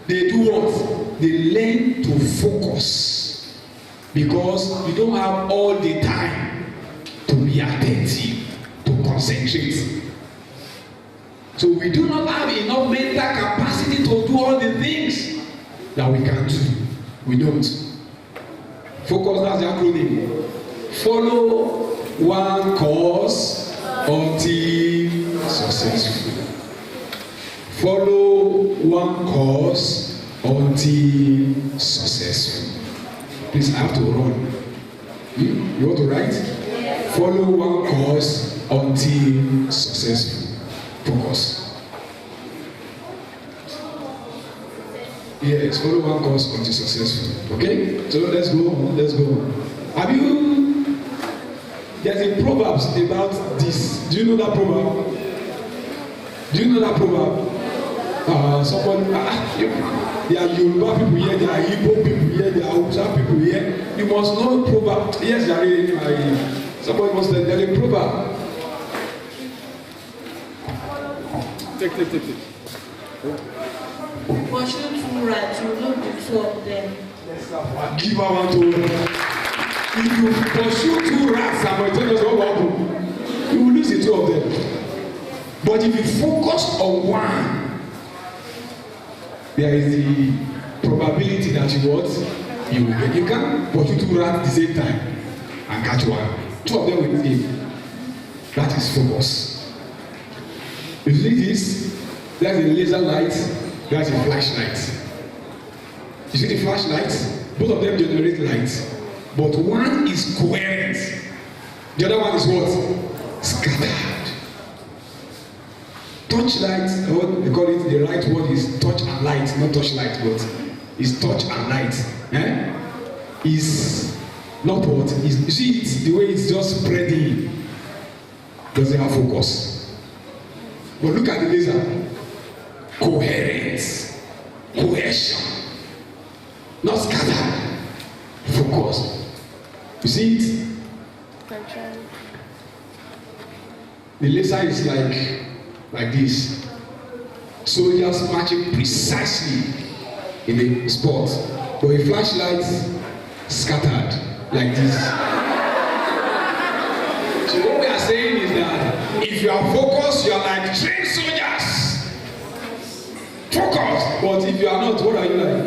they do what? They learn to focus. Because you don't have all the time to be attentive, to concentrate. So we do not have enough mental capacity to do all the things that we can do. We don't. Focus, that's the acronym. Follow one course until successful. Follow one course until successful. Please, I have to run. You want to write? Follow one course until successful. Focus. Yes, follow one course until successful. Okay? So let's go. Have you? There's a proverb about this. Do you know that proverb? Someone, there are Yoruba people here, there are Igbo people here, there are Hausa people here. You must know proverb. Yes, there are. Somebody must tell. There's a proverb. Take.
Pursue two right, you look the two of them.
Give her one to. If you pursue two rats and multitudes what will happen? You will lose the two of them. But if you focus on one, there is the probability that you will get. You can pursue two rats at the same time and catch one. Two of them will escape. That is focus. You see this? There's a laser light, there's a flashlight. You see the flashlight? Both of them generate light. But one is coherent. The other one is what? Scattered. Touchlight, what they call it, the right word is touch and light, not touchlight, but it's touch and light. Is not what? You see it, the way it's just spreading. Doesn't have focus. But look at the laser. Coherence, cohesion, not scattered. Focus. You see it? The laser is like this. Soldiers marching precisely in the spot, but a flashlight scattered like this. So what we are saying is that if you are focused, you are like trained soldiers. Focus. But if you are not, what are you like?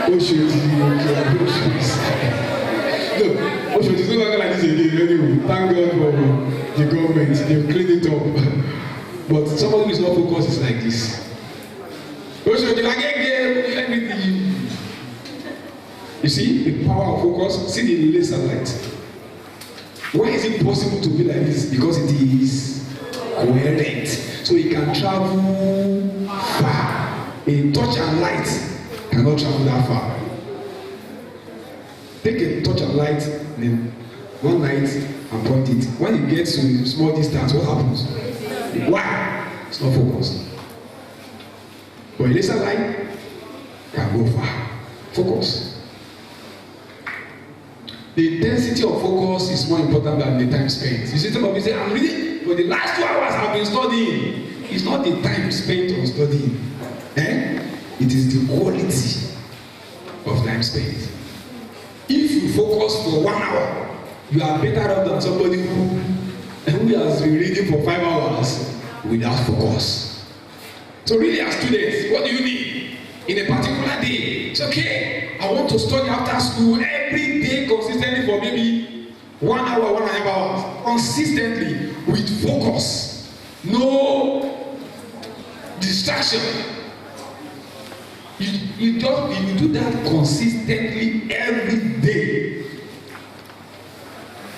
Oshodi, no, Oshodi is no longer like this again. Anyway, thank God for the government. They've cleaned it up. But somebody who is not focused is like this. Oshodi, everything. You see the power of focus. See the laser light. Why is it possible to be like this? Because it is coherent. So it can travel far. A touch and light cannot travel that far. Take a touch and light, then one light and point it. When it gets to a small distance, what happens? Why? It's not focused. But a laser light can go far. Focus. The intensity of focus is more important than the time spent. You see, some of you say, I'm reading, but the last 2 hours I've been studying. It's not the time spent on studying. It is the quality of time spent. If you focus for 1 hour, you are better off than somebody who has been reading for 5 hours without focus. So really, as students, what do you need in a particular day? It's okay. I want to study after school every day consistently for maybe 1 hour, 1.5 hours, consistently with focus, no distraction. If you do that consistently every day,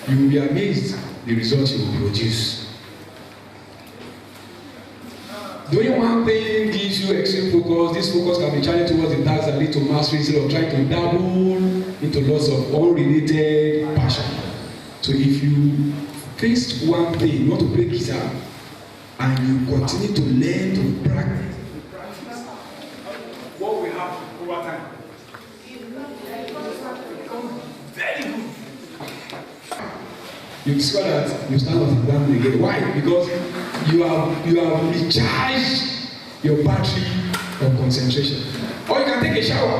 you will be amazed the results you will produce. Doing one thing gives you extreme focus. This focus can be channeled towards the tasks that lead to mastery instead of trying to dabble into lots of unrelated passion. So if you face one thing, you want to play guitar, and you continue to learn to practice, what we have over time become very good. You discover that you stand up and again. Why? Because you have recharged your battery of concentration. Or you can take a shower.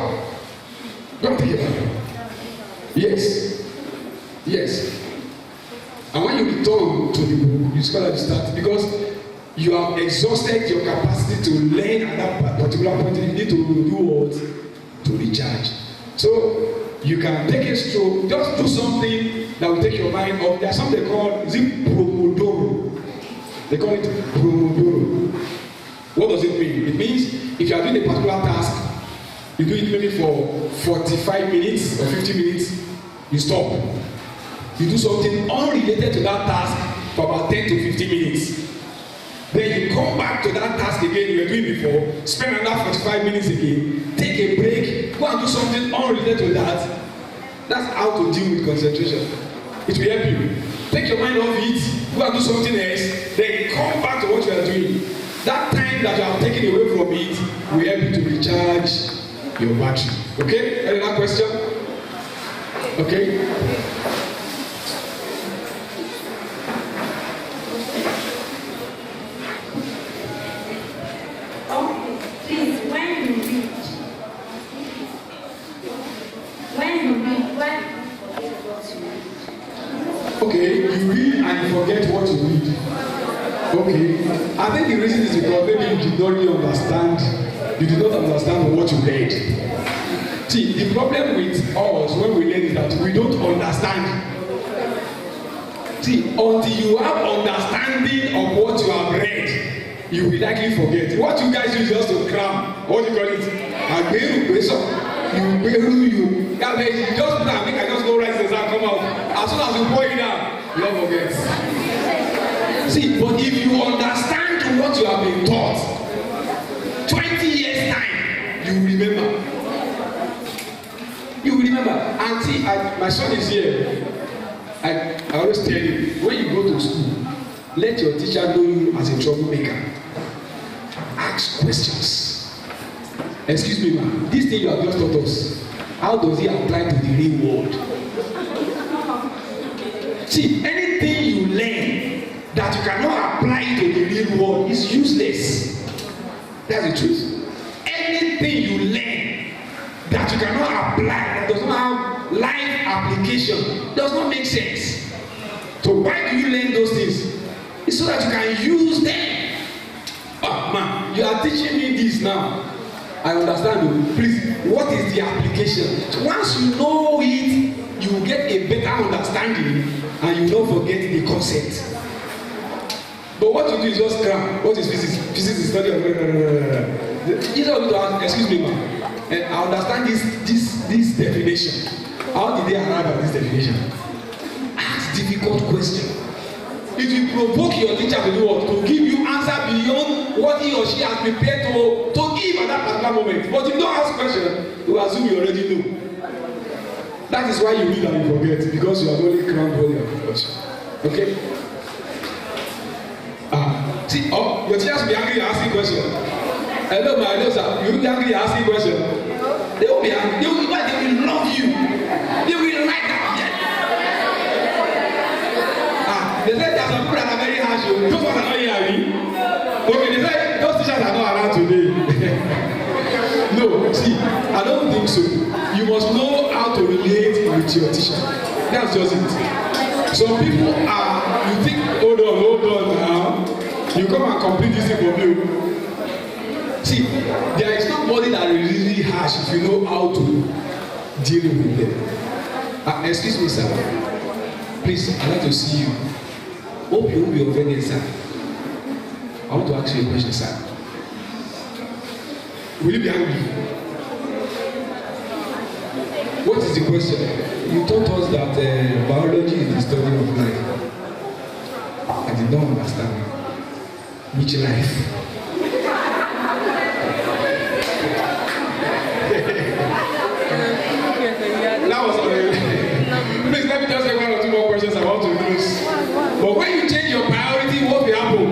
Don't take a shower. Yes. And when you return to the book, you discover that you start because you have exhausted your capacity to learn at that particular point. You need to do what? To recharge. So you can take a stroke, just do something that will take your mind off. There's something called, is it Pomodoro? They call it Pomodoro. What does it mean? It means if you are doing a particular task, you do it maybe for 45 minutes or 50 minutes, you stop. You do something unrelated to that task for about 10 to 15 minutes. Then you come back to that task again you were doing before, spend another 45 minutes again, take a break, go and do something unrelated to that. That's how to deal with concentration. It will help you. Take your mind off it, go and do something else, then come back to what you are doing. That time that you have taken away from it will help you to recharge your battery. Okay? Any other question? Okay? Okay, you read and you forget what you read. Okay, I think the reason is because maybe you did not really understand. You did not understand what you read. See, the problem with us when we learn is that we don't understand. See, until you have understanding of what you have read, you will likely forget. What you guys use just to cram, what do you call it? Agberu question. You just put that, make I just go write this and come out. As soon as you pour it down, you don't forget. See, but if you understand what you have been taught, 20 years time, you will remember. You will remember. And see, my son is here. I always tell you, when you go to school, let your teacher know you as a troublemaker. Ask questions. Excuse me, ma'am, this thing you have just taught us, how does it apply to the real world? See, anything you learn that you cannot apply to the real world is useless. That's the truth. Anything you learn that you cannot apply, that does not have life application, does not make sense. So why do you learn those things? It's so that you can use them. Oh man, you are teaching me this now. I understand. Please, what is the application? So once you know it, you will get a better understanding and you don't forget the concept. But what you do is just cram. What is physics? Physics is study of either of you to ask, excuse me, ma'am. And I understand this definition. How did they arrive at this definition? Ask difficult question. It will provoke your teacher to do what? To give you answer beyond what he or she has prepared to give at that particular moment. But if you don't ask question, you assume you already know. That is why you read and you forget, because you have only crammed all your question. Okay? See, your teachers will be angry asking question. Hello, my hello, sir. You will be angry asking question. They will be angry. They will love you. They will like that. They said there are some people that are very harsh. Those ones are not here, okay, they said those teachers are not around today. No, see, I don't think so. You must know how to relate with your teacher. That's just it. Some people are, you think, hold on now. You come and complete this thing for me. See, there is nobody that is really harsh if you know how to deal with them. Excuse me, sir. Please, I'd like to see you. Hope you won't be offended, sir. I want to ask you a question, sir. Will you be angry? What is the question? You taught us that biology is the study of life. I did not understand. Which life? That was please let me just say one or two more questions I want to close. But when you change your priority, what will happen?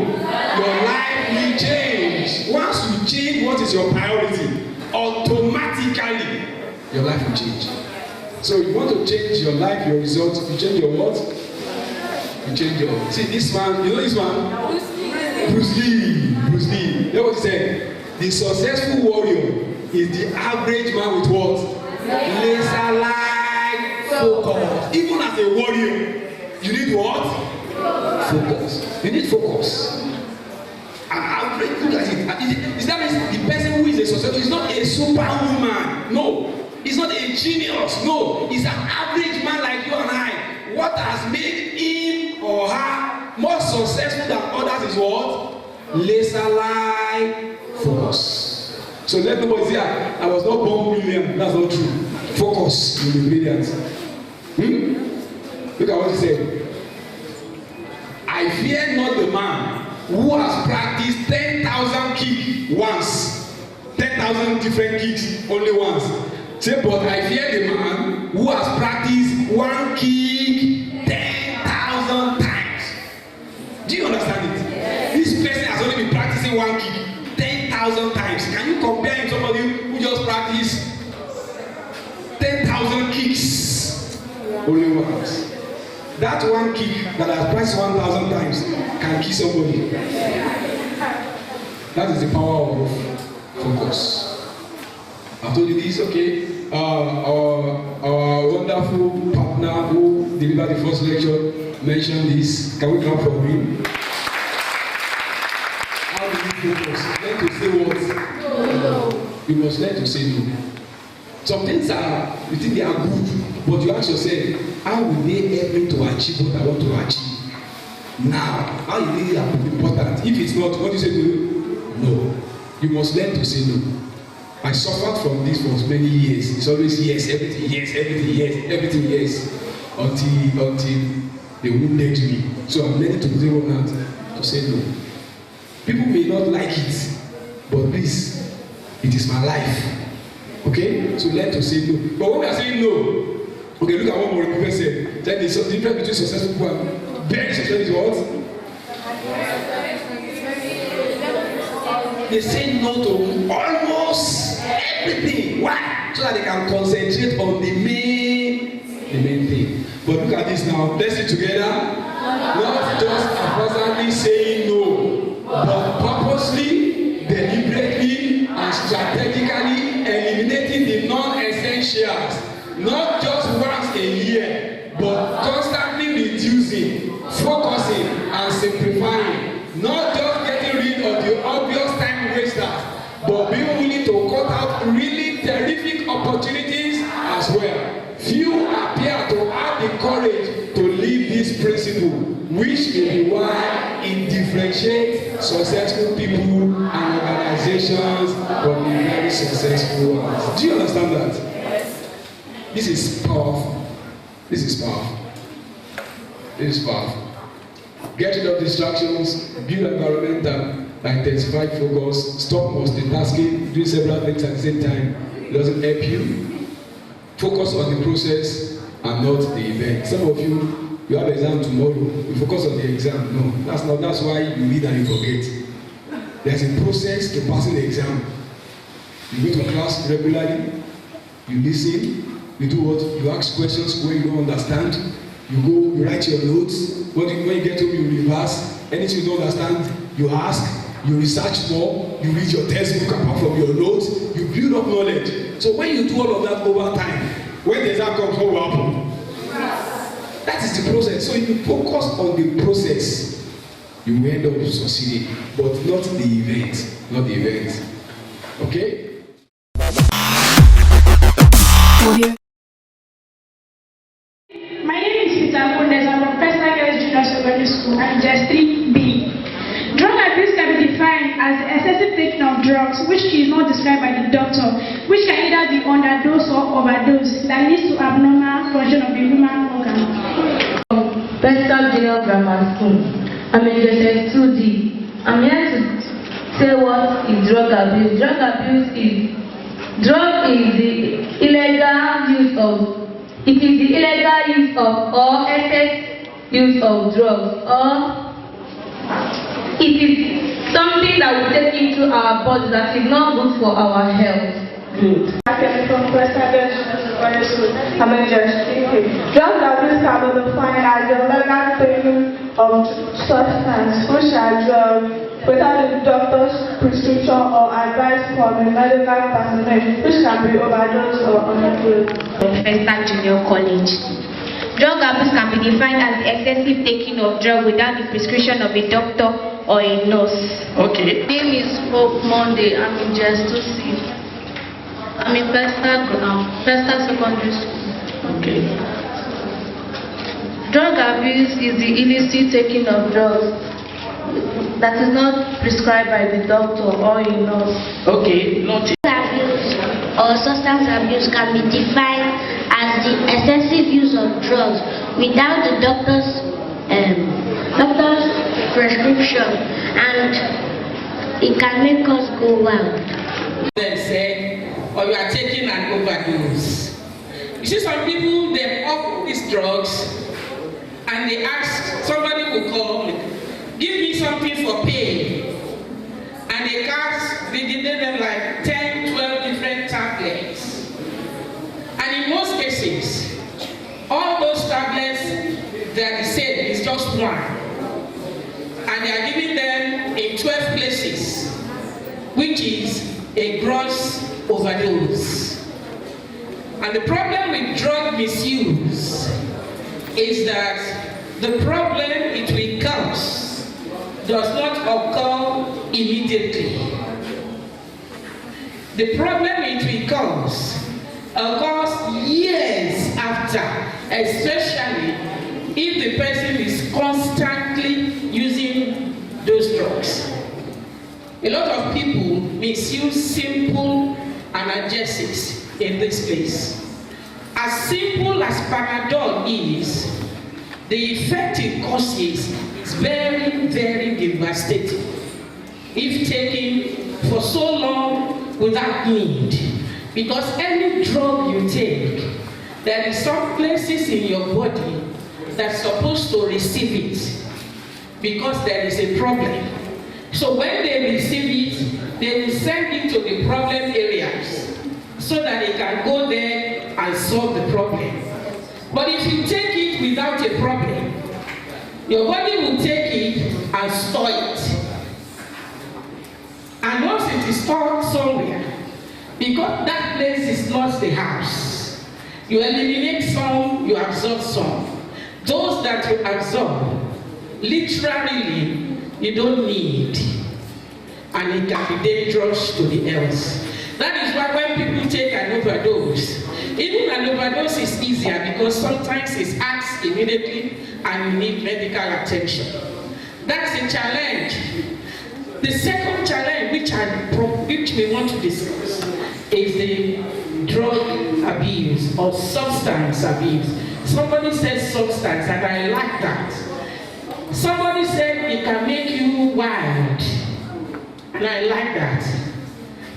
Your life will change. Once you change what is your priority, automatically your life will change. So you want to change your life, your results, you change your what? You change your. See this man, you know this man? Bruce Lee. You know what he said? The successful warrior is the average man with what? Laser-like focus. Even as a warrior, you need what? Focus. You need focus. An average, look at it. Is that means the person who is a successful is not a superwoman. No. He's not a genius. No. He's an average man like you and I. What has made him or her more successful than others is what? Laser-like focus. So let nobody say, I was not born brilliant. That's not true. Focus, you'll be brilliant. Look at what he said. I fear not the man who has practiced 10,000 kicks once. 10,000 different kicks only once. Say, but I fear the man who has practiced one kick 10,000 times. Do you understand it? This person has only been practicing one kick 10,000 times. Can you compare him to somebody who just practiced 10,000 kicks only once? That one kick that has practiced 1,000 times can kill somebody. That is the power of focus. I told you this, okay? Our wonderful partner who delivered the first lecture mentioned this. Can we clap for him? How do you focus? Learn to say what? No. You must learn to say no. Some things are, you think they are good, but you ask yourself, how will they help me to achieve what I want to achieve? Now, how is it important? If it's not, what do you say to you? No. You must learn to say no. I suffered from this for many years. It's always yes, everything yes, everything yes, everything yes, until they wounded me. So I'm learning to say one out to say no. People may not like it, but please, it is my life. Okay? So learn to say no. But when we are saying no, okay, look at what more people said. Then the difference between successful people and very successful is what? They say no to almost everything. Why? So that they can concentrate on the main thing. But look at this now. Let's sit together. Not just haphazardly saying no, but purposely, deliberately, and strategically eliminating the non-essentials. Not just once a year, but constantly reducing, focusing, and simplifying. Not just getting rid of the obvious time wasters, but being willing to cut out really terrific opportunities as well. Few appear to have the courage to live this principle, which may be why it differentiates successful people and organizations from the very successful ones. Do you understand that? This is powerful. This is powerful. This is powerful. Get rid of distractions, build environment that intensify focus, stop multitasking, doing several things at the same time. It doesn't help you. Focus on the process and not the event. Some of you have exam tomorrow. You focus on the exam. No, that's not. That's why you read and you forget. There's a process to passing the exam. You go to class regularly. You listen. You do what? You ask questions when you don't understand. You go. You write your notes. When you get home, you reverse. Anything you don't understand, you ask. You research more. You read your textbook apart from your notes. You build up knowledge. So when you do all of that over time, when the exam comes, what will happen? That is the process. So if you focus on the process, you will end up succeeding, but not the event. Not the event. Okay?
My name is Peter Kundes. I'm from First Girls Junior Secondary School. I'm just 3B. Drug abuse can be defined as the excessive taking of drugs, which is not described by the doctor, which can either be underdose or overdose, that leads to abnormal function of the human organ.
First Junior Grammar School. I'm in JS 2D. I'm here to say what is drug abuse. Drug abuse is the illegal use of. It is the illegal use of or excess use of drugs, or it is something that we take into our body that is not good for our health.
Good. I'm from First Girls Junior Secondary School. I'm in JS 3A. Drug abuse can be defined as the illegal taking of substance, which are drugs, without the doctor's prescription or advice from a medical personnel, which can be overdose or underdose.
First Junior College. Drug abuse can be defined as the excessive taking of drugs without the prescription of a doctor or a nurse.
Okay.
My name is Hope Monday. I'm in JS 2C. I'm in First Secondary School.
Okay.
Drug abuse is the illicit taking of drugs that is not prescribed by the doctor or a nurse.
Okay, noted.
Abuse or substance abuse can be defined as the excessive use of drugs without the doctor's prescription, and it can make us go wild.
They say, or you are taking an overdose. You see, some people, they offer these drugs and they ask, somebody will come, give me something for pain. And they give them like 10, 12 different tablets. And in most cases, all those tablets, they are the same, it's just one. And they are giving them in 12 places, which is a gross overdose. And the problem with drug misuse is that the problem it will cause does not occur immediately. The problem it will cause occurs years after, especially if the person is constantly using those drugs. A lot of people misuse simple analgesics in this place. As simple as Panadol is, the effect it causes is very, very devastating if taken for so long without need. Because any drug you take, there is some places in your body that's supposed to receive it because there is a problem. So when they receive it, they will send it to the problem areas so that they can go there and solve the problem. But if you take it
it without a problem. Your body will take it and store it. And once it is stored somewhere, because that place is not the house, you eliminate some, you absorb some. Those that you absorb, literally, you don't need. And it can be dangerous to the else. That is why when people take an overdose, even an overdose is easier because sometimes it acts immediately and you need medical attention. That's a challenge. The second challenge which we want to discuss is the drug abuse or substance abuse. Somebody said substance and I like that. Somebody said it can make you wild and I like that.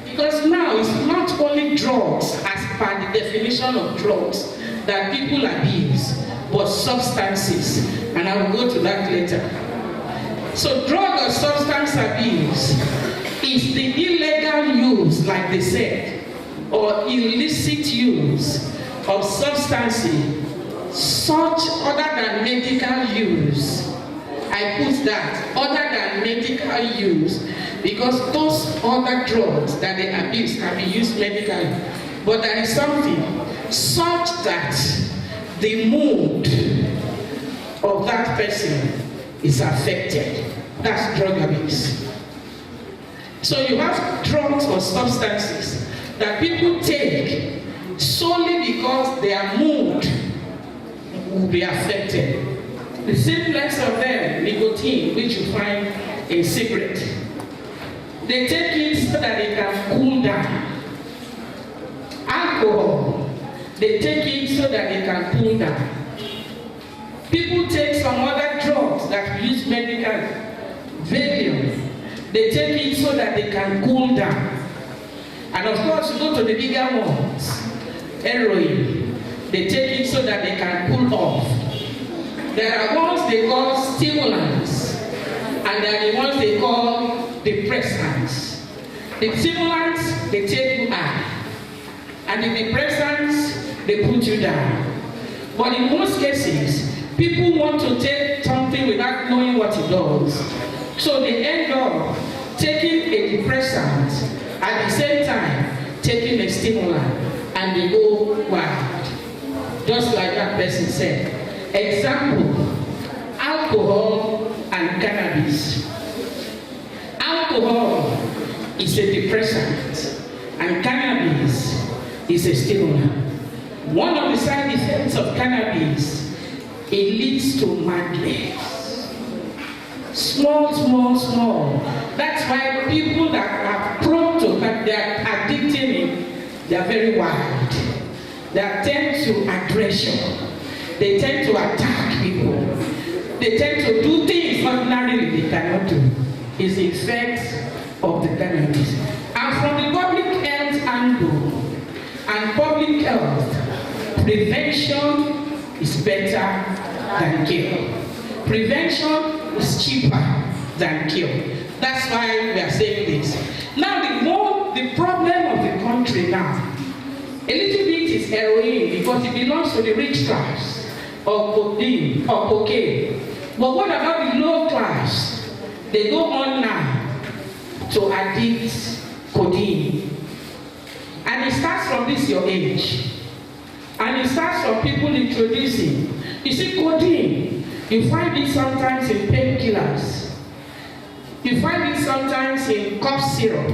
Because now it's not only drugs as per the definition of drugs that people abuse, but substances. And I will go to that later. So drug or substance abuse is the illegal use, like they said, or illicit use of substances such other than medical use. I put that, other than medical use, because those other drugs that they abuse can be used medically. But there is something such that the mood of that person is affected. That's drug abuse. So you have drugs or substances that people take solely because their mood will be affected. The simplest of them, nicotine, which you find in cigarette. They take it so that they can cool down. Alcohol, they take it so that they can cool down. People take some other drugs that we use medically. Valium, they take it so that they can cool down. And of course, you go to the bigger ones, heroin, they take it so that they can cool off. There are ones they call stimulants, and there are the ones they call depressants. The stimulants, they take you high, and the depressants, they put you down. But in most cases, people want to take something without knowing what it does. So they end up taking a depressant, at the same time, taking a stimulant, and they go wild. Just like that person said. Example, alcohol and cannabis. Alcohol is a depressant and cannabis is a stimulant. One of the side effects of cannabis, it leads to madness. Small. That's why people that are prone to that, they are addicted, they are very wild. They tend to aggression. They tend to attack people. They tend to do things ordinarily they cannot do. It's the effect of the cannabis. And from the public health angle and public health, prevention is better than cure. Prevention is cheaper than cure. That's why we are saying this. Now the problem of the country now, a little bit is heroin because it belongs to the rich class. Or codeine, or cocaine. But what about the low class? They go on now to addict codeine. And it starts from this your age. And it starts from people introducing. You see, codeine, you find it sometimes in painkillers. You find it sometimes in cough syrup.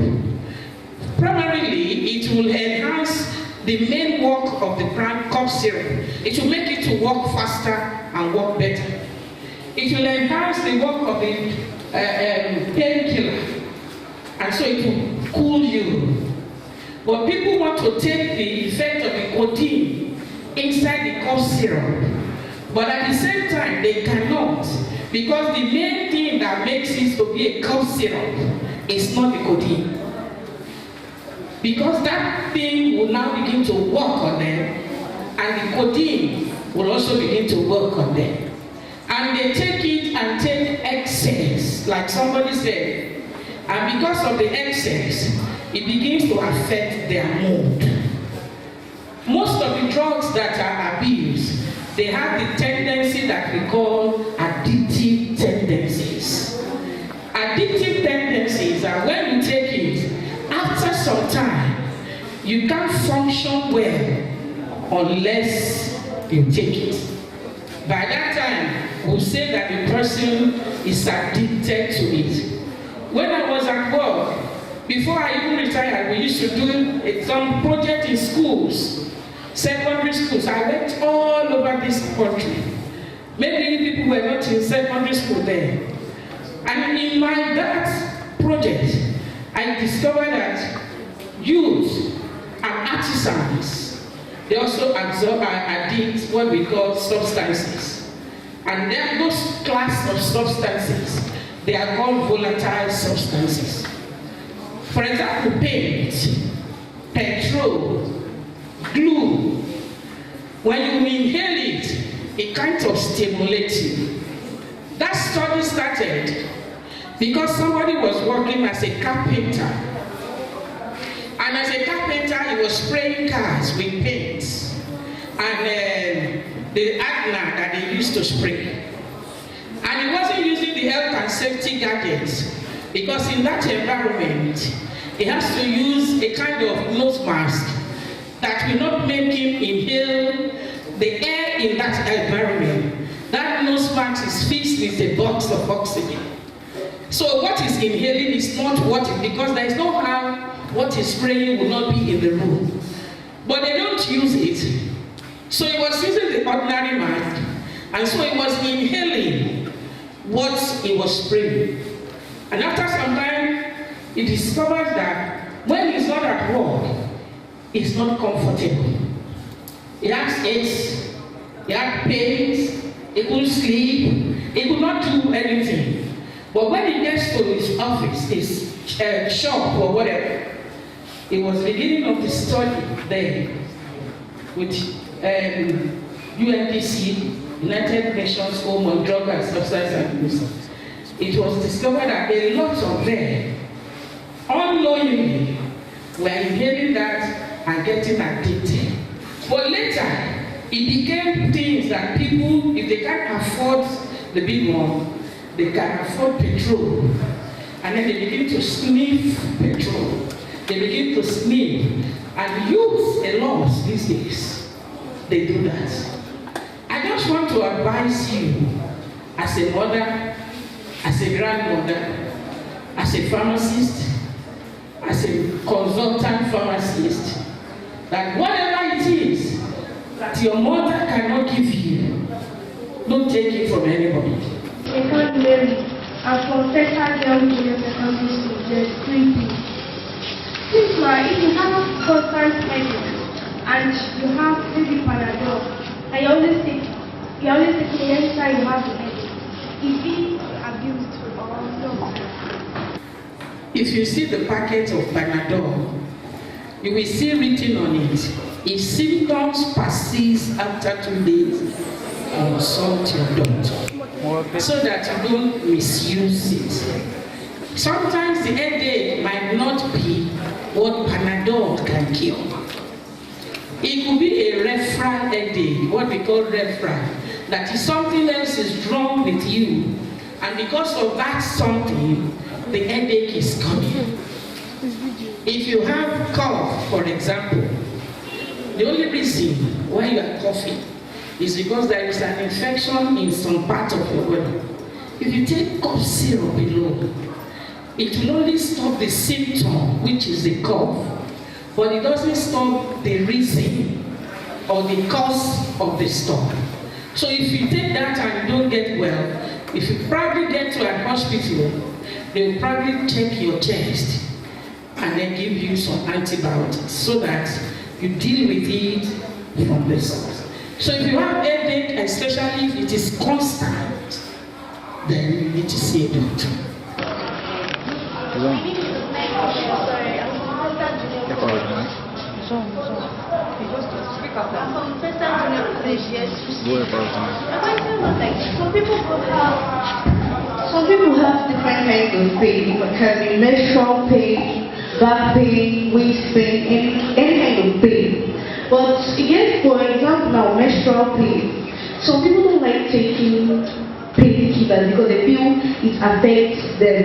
Primarily, it will enhance the main work of the cough syrup. It will make it to work faster and work better. It will enhance the work of the painkiller, and so it will cool you. But people want to take the effect of the codeine inside the cough syrup, but at the same time they cannot, because the main thing that makes it to be a cough syrup is not the codeine. Because that thing will now begin to work on them, and the codeine will also begin to work on them. And they take it and take excess, like somebody said, and because of the excess, it begins to affect their mood. Most of the drugs that are abused they have the tendency that we call addictive tendencies. Addictive tendencies are when you take it, after some time, you can't function well unless you take it. By that time, we'll say that the person is addicted to it. When I was at work, before I even retired, we used to do some project in schools, secondary schools. I went all over this country. Many people were not in secondary school then. And in that project, I discovered that youth and artisans, they also addict what we call substances. And then those class of substances, they are called volatile substances. For example, paint, petrol, glue. When you inhale it, it kind of stimulates you. That study started because somebody was working as a carpenter. And as a carpenter, he was spraying cars with paints. And the Agna that they used to spray. And he wasn't using the health and safety gadgets because in that environment, he has to use a kind of nose mask that will not make him inhale the air in that environment. That nose mask is fixed with a box of oxygen. So what is inhaling is not what, because there is no how what is spraying will not be in the room. But they don't use it. So he was using the ordinary mask, and so he was inhaling what he was spraying. And after some time, he discovered that when he's not at work, he's not comfortable. He has aches, he had pains, he couldn't sleep, he could not do anything. But when he gets to his office, his shop or whatever, he was beginning of the study there with UNDC, United Nations Home on Drug and Substance Abuse. It was discovered that a lot of them, unknowingly, were inhaling that and getting addicted. But later, it became things that people, if they can't afford the big one, they can afford petrol. And then they begin to sniff petrol. They begin to sniff and use a lot these days. They do that. I just want to advise you as a mother, as a grandmother, as a pharmacist, as a consultant pharmacist, that whatever it is that your mother cannot give you, don't take it from anybody.
I'm from Texas Young Junior Secondary School, there's 3 people. Since if you have constant headache and you have maybe Panadol, and you always take it every time you have the headache, is it abused or no?
If you see the packet of Panadol, you will see written on it, if symptoms persist after 2 days, consult your doctor, so that you don't misuse it. Sometimes the headache might not be what Panadol can cure. It could be a referral headache, what we call referral, that is something else is wrong with you, and because of that something, the headache is coming. If you have cough, for example, the only reason why you are coughing is because there is an infection in some part of your body. If you take cough syrup alone, it will only stop the symptom, which is the cough, but it doesn't stop the reason or the cause of the storm. So if you take that and you don't get well, if you probably get to an hospital, they will probably check your chest and then give you some antibiotics so that you deal with it from the source. So if you have headache, especially if it is constant, then you need to see a doctor.
Some people have different kinds of pain. It can be menstrual pain, back pain, waist pain, any kind of pain. But again, for example, now menstrual pain.
some people don't like taking painkillers because they feel it affects them.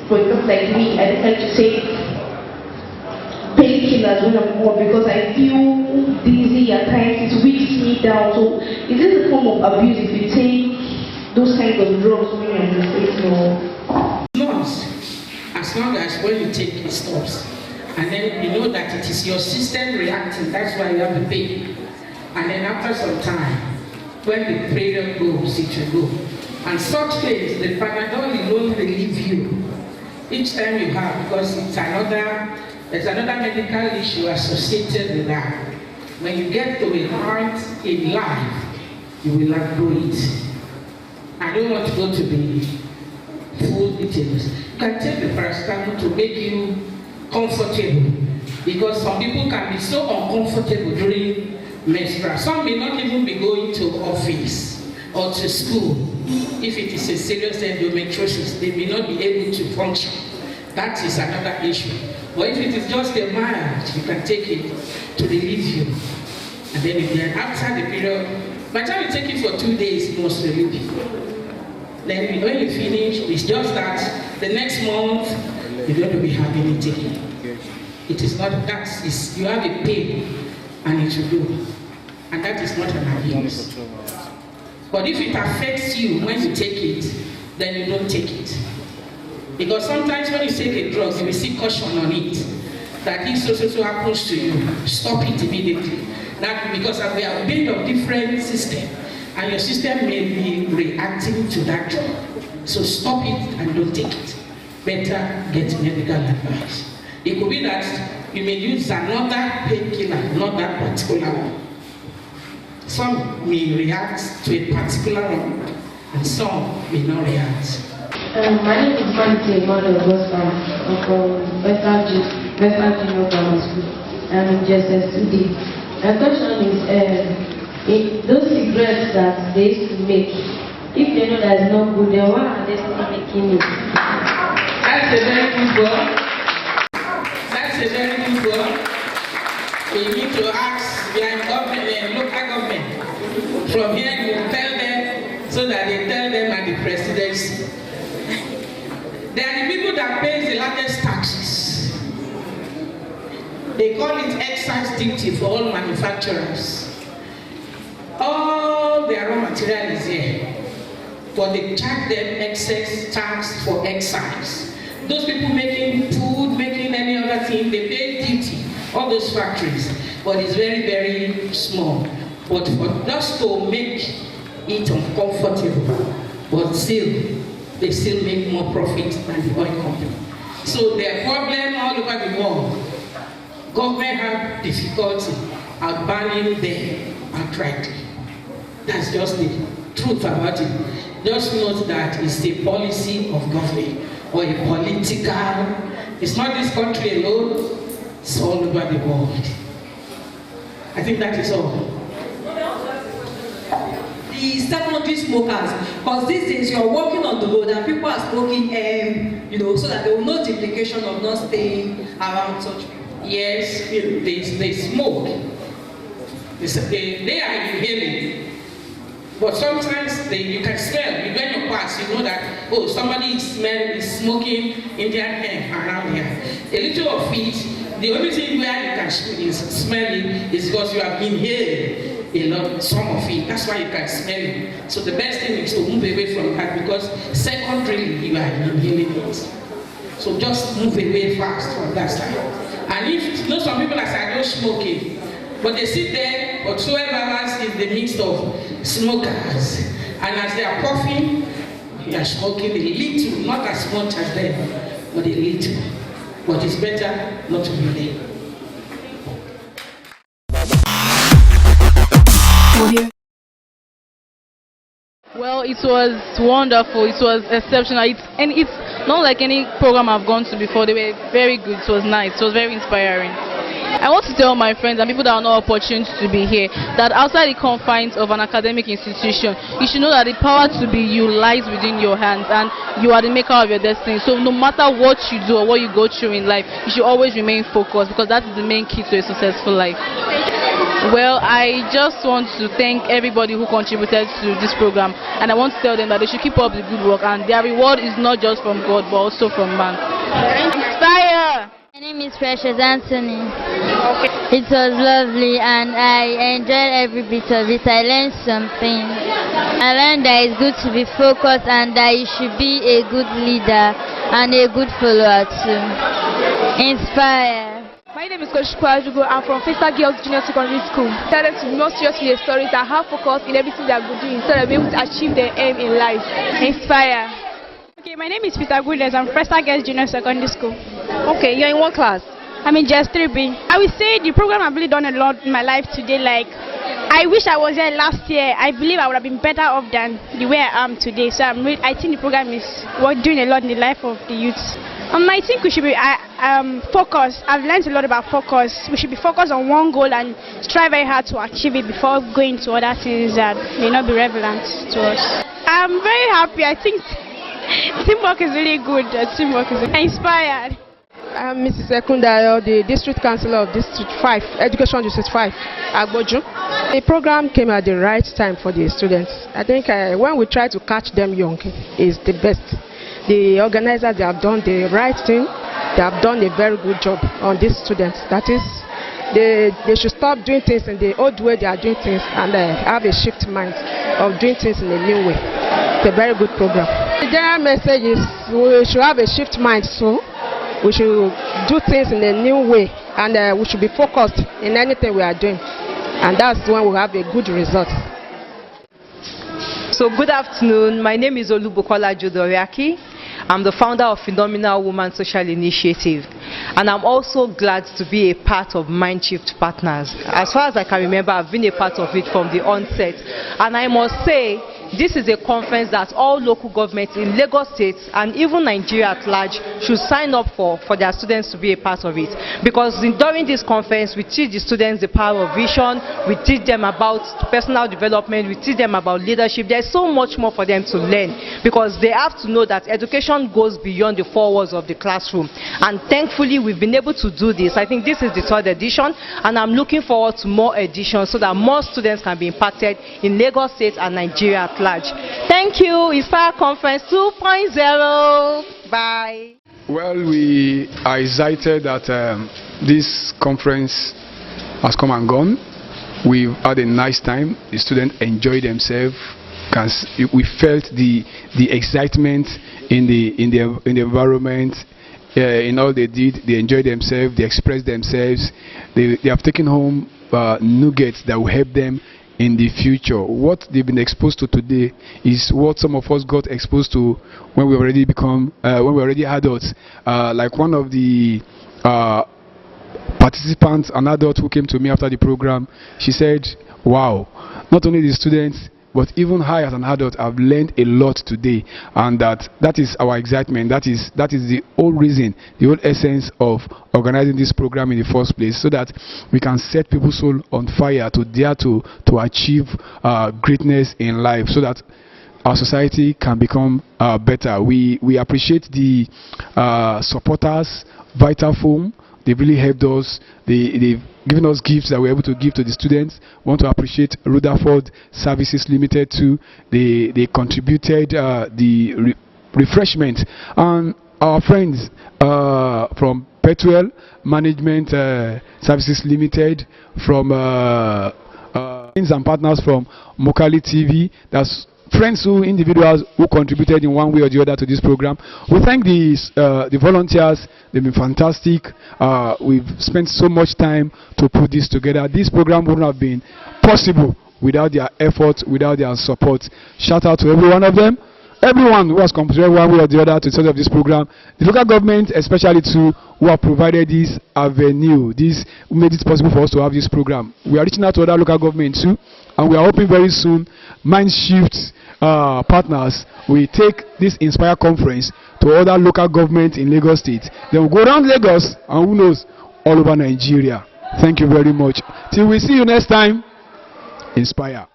For example, like me, I don't like to take painkillers when I'm on because I feel dizzy at times, it weaks me down. So is this a form of abuse if you take those kinds of drugs when you're menstruating or?
Not as long as when you take it stops. And then you know that it is your system reacting, that's why you have the pain. And then after some time, when the period goes, it will go. And such things, the Panadol alone will relieve you each time you have, because there's another medical issue associated with that. When you get to a point in life, you will not do it. I don't want to go to the full details. You can take the paracetamol to make you comfortable, because some people can be so uncomfortable during menstrual. Some may not even be going to office or to school. If it is a serious endometriosis, they may not be able to function. That is another issue. But if it is just a mild, you can take it to relieve you. And then after the period, by the time you take it for 2 days, it must relieve you. Then when you finish, it's just that the next month, you're going to be having it again. It is not that, you have a pain and it will go. And that is not an abuse. But if it affects you when you take it, then you don't take it. Because sometimes when you take a drug, you will see caution on it. That if so happens to you, stop it immediately. That because we are a bit of different system, and your system may be reacting to that drug. So stop it and don't take it. Better get medical advice. It could be that you may use another painkiller, not that particular one. Some may react to a particular one, and some may not react.
My name is Manti, mother of Odofin. I'm from Western Junior Grammar School. I'm in JSS2D. My question is, those cigarettes that they used to make, if they know that it's not good, then why are they still making it?
That's a very good one. That's a very good one. We need to ask their government and local government. From here, you will tell them so that they tell them at the presidency. They are the people that pay the largest taxes. They call it excise duty for all manufacturers. All their raw material is here, but they charge them excess tax for excise. Those people making food, making any other thing, they pay duty, all those factories, but it's very, very small. But for just to make it uncomfortable, but still, they still make more profit than the oil company. So their problem all over the world, government have difficulty at banning them outright. That's just the truth about it. Just note that it's a policy of government or a political. It's not this country alone, it's all over the world. I think that is all.
The secondary smokers, because these days you're walking on the road and people are smoking so that they will know the implication of not staying around such people.
Yes, they smoke. They are inhaling. But sometimes you can smell. When you pass, you know that, oh, somebody is smoking Indian hemp around here. A little of it, the only thing where you can smell it is because you have inhaled some of it. That's why you can smell it. So the best thing is to move away from that, because secondarily you are inhaling it. So just move away fast from that side. And if some people are saying, I don't smoke it, but they sit there for 12 hours in the midst of smokers, and as they are puffing, they are smoking a little, not as much as them, but a little. But it's better not to be there.
Well, it was wonderful. It was exceptional. It's not like any program I've gone to before. They were very good. It was nice. It was very inspiring. I want to tell my friends and people that are not opportune to be here that outside the confines of an academic institution, you should know that the power to be you lies within your hands, and you are the maker of your destiny. So no matter what you do or what you go through in life, you should always remain focused, because that is the main key to a successful life. Well, I just want to thank everybody who contributed to this program, and I want to tell them that they should keep up the good work, and their reward is not just from God but also from man. Inspire!
My name is Precious Anthony. It was lovely and I enjoyed every bit of it. I learned something. I learned that it's good to be focused and that you should be a good leader and a good follower too. Inspire.
My name is Coach Kwajugo. I'm from Festa Girls Junior Secondary School. I started to be more serious with the stories and have focus in everything that I'm doing so that I'll be able to achieve their aim in life. Inspire.
Okay, my name is Peter Goodness. I'm Festa Girls Junior Secondary School.
Okay, you're in what class?
I'm in just 3B. I would say the program has really done a lot in my life today. Like, I wish I was there last year. I believe I would have been better off than the way I am today. So I think the program is doing a lot in the life of the youth. I think we should be focused. I've learned a lot about focus. We should be focused on one goal and strive very hard to achieve it before going to other things that may not be relevant to us. I'm very happy. I think teamwork is really good. Teamwork is inspired.
I'm Mrs. Sekundayo, the District Councillor of District 5, Education District 5, Agboju. The program came at the right time for the students. I think when we try to catch them young is the best. The organizers, they have done the right thing. They have done a very good job on these students. That is, they should stop doing things in the old way they are doing things and have a shift mind of doing things in a new way. It's a very good program. The general message is we should have a shift mind soon. We should do things in a new way and we should be focused in anything we are doing. And that's when we have a good result.
So good afternoon. My name is Olubukola Jodoriaki. I'm the founder of Phenomenal Woman Social Initiative, and I'm also glad to be a part of MindShift Partners. As far as I can remember, I've been a part of it from the onset, and I must say this is a conference that all local governments in Lagos State and even Nigeria at large should sign up for their students to be a part of it. Because during this conference, we teach the students the power of vision, we teach them about personal development, we teach them about leadership. There's so much more for them to learn because they have to know that education goes beyond the four walls of the classroom. And thankfully, we've been able to do this. I think this is the 3rd edition, and I'm looking forward to more editions so that more students can be impacted in Lagos State and Nigeria at large. Thank you. Inspire Conference 2.0. Bye.
Well, we are excited that this conference has come and gone. We've had a nice time. The students enjoyed themselves. We felt the excitement in the environment. In all they did, they enjoyed themselves. They expressed themselves. They have taken home nuggets that will help them in the future. What they've been exposed to today is what some of us got exposed to when we already adults. Like one of the participants, an adult who came to me after the program, she said, wow, not only the students but even I as an adult have learned a lot today, and that is our excitement. That is the whole reason, the whole essence of organizing this program in the first place, so that we can set people's soul on fire to dare to achieve greatness in life, so that our society can become better. We appreciate the supporters, Vital Foam. They've really helped us. They've given us gifts that we're able to give to the students. We want to appreciate Rutherford Services Limited too. They contributed the refreshment. And our friends from Petwell Management Services Limited, from friends and partners from Mocali TV. That's friends individuals who contributed in one way or the other to this program. We thank the volunteers. They've been fantastic. We've spent so much time to put this together. This program wouldn't have been possible without their effort, without their support. Shout out to every one of them. Everyone who has contributed one way or the other to the success of this program. The local government, especially too, who have provided this avenue, this made it possible for us to have this program. We are reaching out to other local governments too, and we are hoping very soon MindShift partners will take this Inspire conference to other local governments in Lagos State. Then we'll go around Lagos and who knows, all over Nigeria. Thank you very much. Till we see you next time, Inspire.